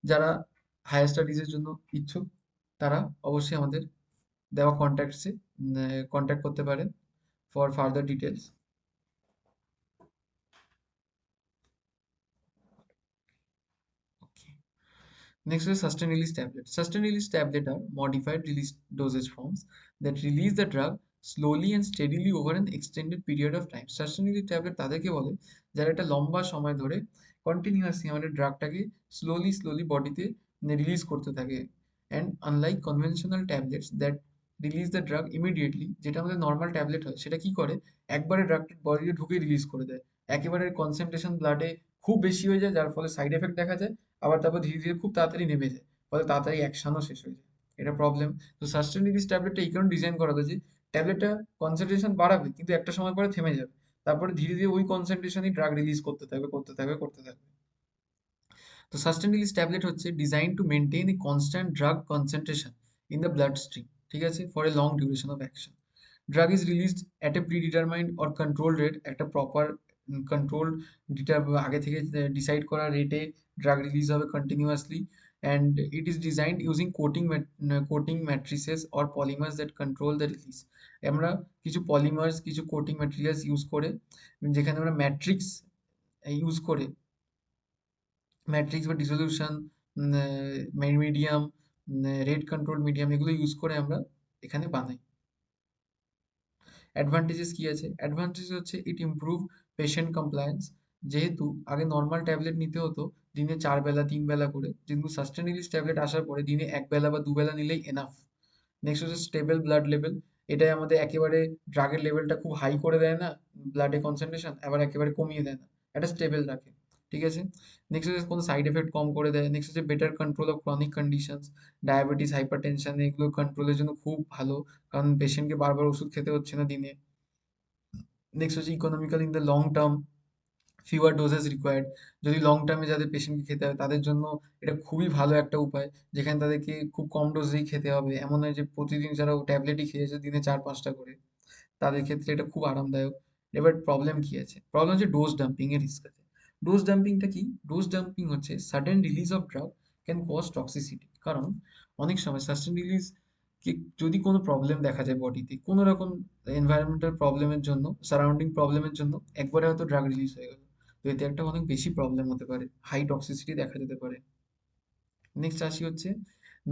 যারা হায়ার স্টাডিজের জন্য ইচ্ছুক তারা অবশ্যই আমাদের দেওয়া কন্ট্যাক্টসে কন্ট্যাক্ট করতে পারেন for further details. Next is sustained release tablet. Sustained release tablet are modified release dosage forms that release the drug slowly and steadily over an extended period of time. Sustained release tablet তাদেরকে বলে যারা একটা লম্বা সময় ধরে continuously আমাদের ড্রাগটাকে slowly slowly বডিতে release করতে থাকে। And unlike conventional tablets that release the drug immediately, যেটা আমাদের নর্মাল ট্যাবলেট হয় সেটা কি করে, একবারে ড্রাগটা বডিতে ঢুকে রিলিজ করে দেয়, একেবারে কনসেন্ট্রেশন ব্লাডে খুব বেশি হয়ে যায় যার ফলে সাইড এফেক্ট দেখা যায়, আবার তারপর ধীরে ধীরে খুব তাড়াতাড়ি নেমে যায়, ফলে তাড়াতাড়ি অ্যাকশনও শেষ হয়ে যায়, এটা প্রবলেম। তো সাস্টেন রিলিজ ট্যাবলেটটা এই কারণে ডিজাইন করা হয়েছে, ট্যাবলেটটা কনসেন্ট্রেশন বাড়াবে কিন্তু একটা সময় পরে থেমে যাবে, তারপরে ধীরে ধীরে ওই কনসেন্ট্রেশনই ড্রাগ রিলিজ করতে থাকবে, করতে থাকবে, করতে থাকবে। তো সাস্টেন রিলিজ ট্যাবলেট হচ্ছে design to maintain a constant drug concentration in the bloodstream. ঠিক আছে, for a long duration of action. Drug is released at a predetermined or control rate, একটা প্রপার কন্ট্রোল আগে থেকে decide করা রেটে drug release হবে continuously, and it is designed using coating matrices or polymers that control the release. আমরা কিছু polymers, কিছু coating materials use করে, যেখানে আমরা ম্যাট্রিক্স ইউজ করে, ম্যাট্রিক্স বা ডিসোলিউশন মিডিয়াম, রেট কন্ট্রোল মিডিয়াম, এগুলো ইউজ করে আমরা এখানে বানাই। অ্যাডভান্টেজেস কি আছে, অ্যাডভান্টেজ হচ্ছে ইট ইমপ্রুভ পেশেন্ট কমপ্লায়েন্স। যেহেতু আগে নর্মাল ট্যাবলেট নিতে হতো দিনে 4 বেলা 3 বেলা করে, কিন্তু সাস্টেন রিলিজ ট্যাবলেট আসার পরে দিনে 1 বেলা বা 2 বেলা নিলেই এনাফ। নেক্সট হচ্ছে স্টেবল ব্লাড লেভেল, এটাই আমাদের একেবারে ড্রাগের লেভেলটা খুব হাই করে দেয় না, ব্লাডে কনসেন্ট্রেশন আবার একেবারে কমিয়ে দেয় না, এটা স্টেবল রাখে। ঠিক আছে, নেক্সট হচ্ছে কোনো সাইড এফেক্ট কম করে দেয়। নেক্সট হচ্ছে better control of chronic conditions, diabetes, hypertension, এগুলো কন্ট্রোলের জন্য খুব ভালো, কারণ পেশেন্টকে বারবার ওষুধ খেতে হচ্ছে না দিনে। নেক্সট হচ্ছে economical in the long term, fewer doses required. যদি লং টার্মে যাদের পেশেন্টকে খেতে হয় তাদের জন্য এটা খুবই ভালো একটা উপায়, যেখানে তাদেরকে খুব কম ডোজেই খেতে হবে। এমন নয় যে প্রতিদিন যারা ট্যাবলেটই খেয়েছে দিনে 4-5টা করে, তাদের ক্ষেত্রে এটা খুব আরামদায়ক। এবার প্রবলেম কি আছে? প্রবলেম হচ্ছে ডোজ ডাম্পিং এর রিস্ক আছে। ডোজ ডাম্পিংটা কি? ডোজ ডাম্পিং হচ্ছে sudden release of drug can cause toxicity. কারণ অনেক সময় সাস্টেন রিলিজ কি, যদি কোনো প্রবলেম দেখা যায় বডিতে, কোনো রকম এনভায়রনমেন্টাল প্রবলেমের জন্য, সারাউন্ডিং প্রবলেমের জন্য একবারে হয়তো ড্রাগ রিলিজ হয়ে গেল, তো এতে একটা অনেক বেশি প্রবলেম হতে পারে, হাই টক্সিসিটি দেখা যেতে পারে। নেক্সট আসি হচ্ছে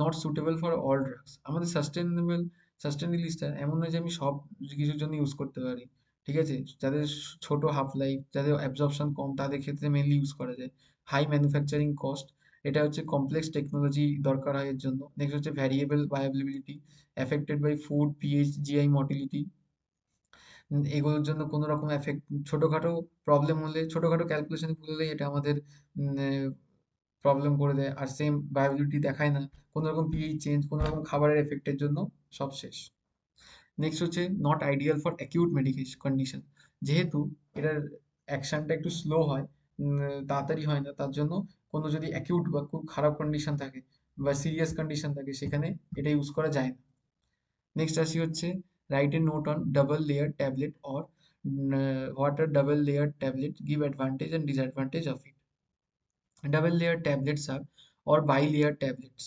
not suitable for all drugs. আমাদের সাস্টেন রিলিজটা এমন নয় যে আমি সব কিছুর জন্য ইউজ করতে পারি, ঠিক আছে? যাদের ছোট হাফ লাইফ, যাদের অ্যাবজর্পশন কম, তাদের ক্ষেত্রে মেনলি ইউজ করা যায়। হাই ম্যানুফ্যাকচারিং কস্ট, এটা হচ্ছে কমপ্লেক্স টেকনোলজি দরকার হয় এর জন্য। নেক্সট হচ্ছে variable bioavailability, affected by food, pH, GI motility. এগুলোর জন্য কোনো রকম ছোটখাটো প্রবলেম হলে, ছোটখাটো ক্যালকুলেশন ভুল হলেই এটা আমাদের প্রবলেম করে দেয়, আর সেম বায়োবিলিটি দেখায় না। কোনো রকম পিএইচ চেঞ্জ, কোনো রকম খাবারের এফেক্টের জন্য সব শেষ। নেক্সট হচ্ছে not ideal for acute medication condition. যেহেতু এটার অ্যাকশনটা একটু স্লো হয়, তাড়াতাড়ি হয় না, তার জন্য কোনো যদি অ্যাকিউট বা খুব খারাপ কন্ডিশন থাকে বা সিরিয়াস কন্ডিশন থাকে, সেখানে এটা ইউজ করা যায় না। নেক্সট আসি হচ্ছে write a note on double layer tablet or what are double layer tablet give advantage and disadvantage of it. Double layer tablets are, or bi-layer tablets,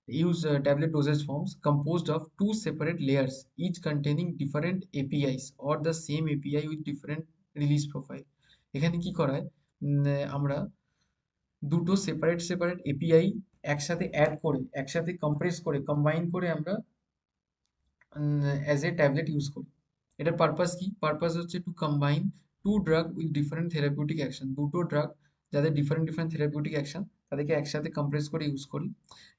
use tablet dosage forms composed of two separate layers, each containing different APIs or the same API with different release profile. এখানে কি করায়, আমরা দুটো separate API একসাথে add করে, একসাথে compress করে, combine করে আমরা অ্যাজ এ ট্যাবলেট ইউজ করি। এটার পারপাস কি? পারপাস হচ্ছে to combine two drug with different therapeutic action. দুটো ড্রাগ যাদের ডিফারেন্ট থেরাপিউটিক অ্যাকশন, তাদেরকে একসাথে কম্প্রেস করে ইউজ করি।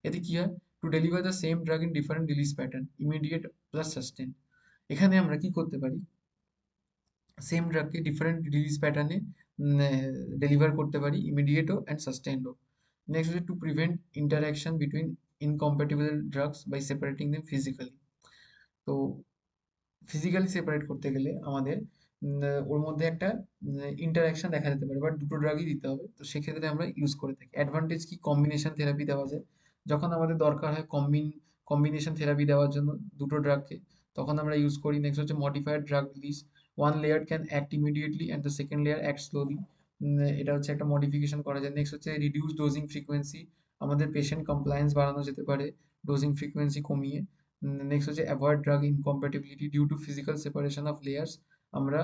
এতে কি হয়? To deliver the same drug in different release pattern, immediate plus sustain. এখানে আমরা কি করতে পারি? সেম ড্রাগকে ডিফারেন্ট রিলিজ প্যাটার্নে ডেলিভার করতে পারি, ইমিডিয়েটও অ্যান্ড সাস্টেন্ডও। নেক্সট হচ্ছে to prevent interaction between incompatible drugs by separating them physically. তো ফিজিক্যালি সেপারেট করতে গেলে আমাদের ওর মধ্যে একটা ইন্টারাকশন দেখা যেতে পারে, বাট দুটো ড্রাগই দিতে হবে, তো সেক্ষেত্রে আমরা ইউজ করে থাকি। অ্যাডভান্টেজ কি? কম্বিনেশন থেরাপি দেওয়া যায়। যখন আমাদের দরকার হয় কম্বিনেশন থেরাপি দেওয়ার জন্য দুটো ড্রাগকে, তখন আমরা ইউজ করি। নেক্সট হচ্ছে modified drug release, one layer can act immediately and the second layer act slowly. এটা হচ্ছে একটা মডিফিকেশন করা যায়। নেক্সট হচ্ছে রিডিউস ডোজিং ফ্রিকোয়েন্সি, আমাদের পেশেন্ট কমপ্লায়েন্স বাড়ানো যেতে পারে ডোজিং ফ্রিকোয়েন্সি কমিয়ে। নেক্সট হচ্ছে avoid drug incompatibility due to physical separation of layers, আমরা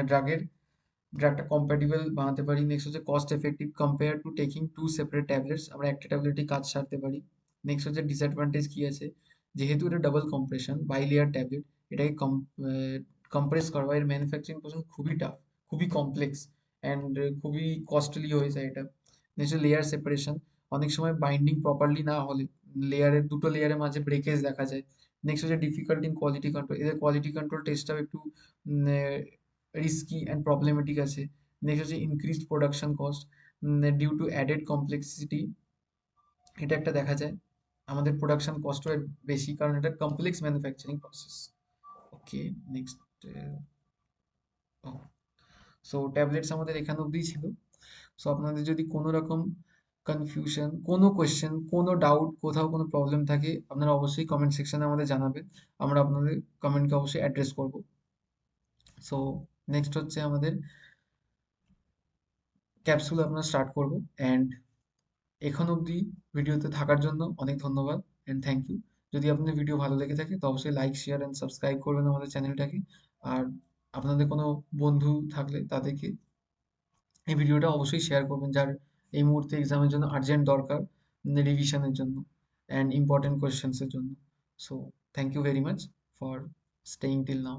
ড্রাগটা কম্প্যাটিবল বানাতে পারি। নেক্সট হচ্ছে cost effective compare to taking two separate tablets, আমরা একটা ট্যাবলেটই কাজ সারতে পারি। নেক্সট হচ্ছে ডিসঅ্যাডভান্টেজ কি আছে? যেহেতু এটা double compression bilayer tablet, এটাকে কম্প্রেস করা বা এর ম্যানুফ্যাকচারিং প্রসেস খুবই টাফ, খুবই কমপ্লেক্স, অ্যান্ড খুবই কস্টলি হয়ে যায় এটা। নেক্সট লেয়ার সেপারেশন, অনেক সময় বাইন্ডিং প্রপারলি না হলে দুটো লেয়ারের মাঝে ব্রেকেজ দেখা যায়। নেক্সট হচ্ছে ডিফিকাল্ট ইন কোয়ালিটি কন্ট্রোল, এদের কোয়ালিটি কন্ট্রোল টেস্টটাও একটু রিস্কি অ্যান্ড প্রবলেমেটিক আছে। নেক্সট হচ্ছে increased production cost due to added complexity, এটা একটা দেখা যায়। আমাদের প্রোডাকশন কস্টও বেশি, কারণ এটা কমপ্লেক্স ম্যানুফ্যাকচারিং প্রসেস। ওকে, নেক্সট। সো ট্যাবলেটস আমাদের এখান অবধিই ছিল। সো আপনাদের যদি কোনো রকম কনফিউশন, কোনো কোয়েশ্চেন, কোনো ডাউট, কোথাও কোনো প্রবলেম থাকে, আপনারা অবশ্যই কমেন্ট সেকশনে আমাদের জানাবেন, আমরা আপনাদের কমেন্টকে অবশ্যই অ্যাড্রেস করব। সো নেক্সট হচ্ছে আমাদের ক্যাপসুল আমরা স্টার্ট করব। অ্যান্ড এখন অবধি ভিডিওতে থাকার জন্য অনেক ধন্যবাদ অ্যান্ড থ্যাংক ইউ। যদি আপনাদের ভিডিও ভালো লেগে থাকে তো অবশ্যই লাইক, শেয়ার অ্যান্ড সাবস্ক্রাইব করবেন আমাদের চ্যানেলটাকে। আর আপনাদের কোনো বন্ধু থাকলে তাদেরকে এই ভিডিওটা অবশ্যই শেয়ার করবেন, যার এই মুহূর্তে এক্সামের জন্য আর্জেন্ট দরকার, রিভিশনের জন্য অ্যান্ড ইম্পর্টেন্ট কোয়েশ্চেন্সের জন্য। So thank you very much for staying till now.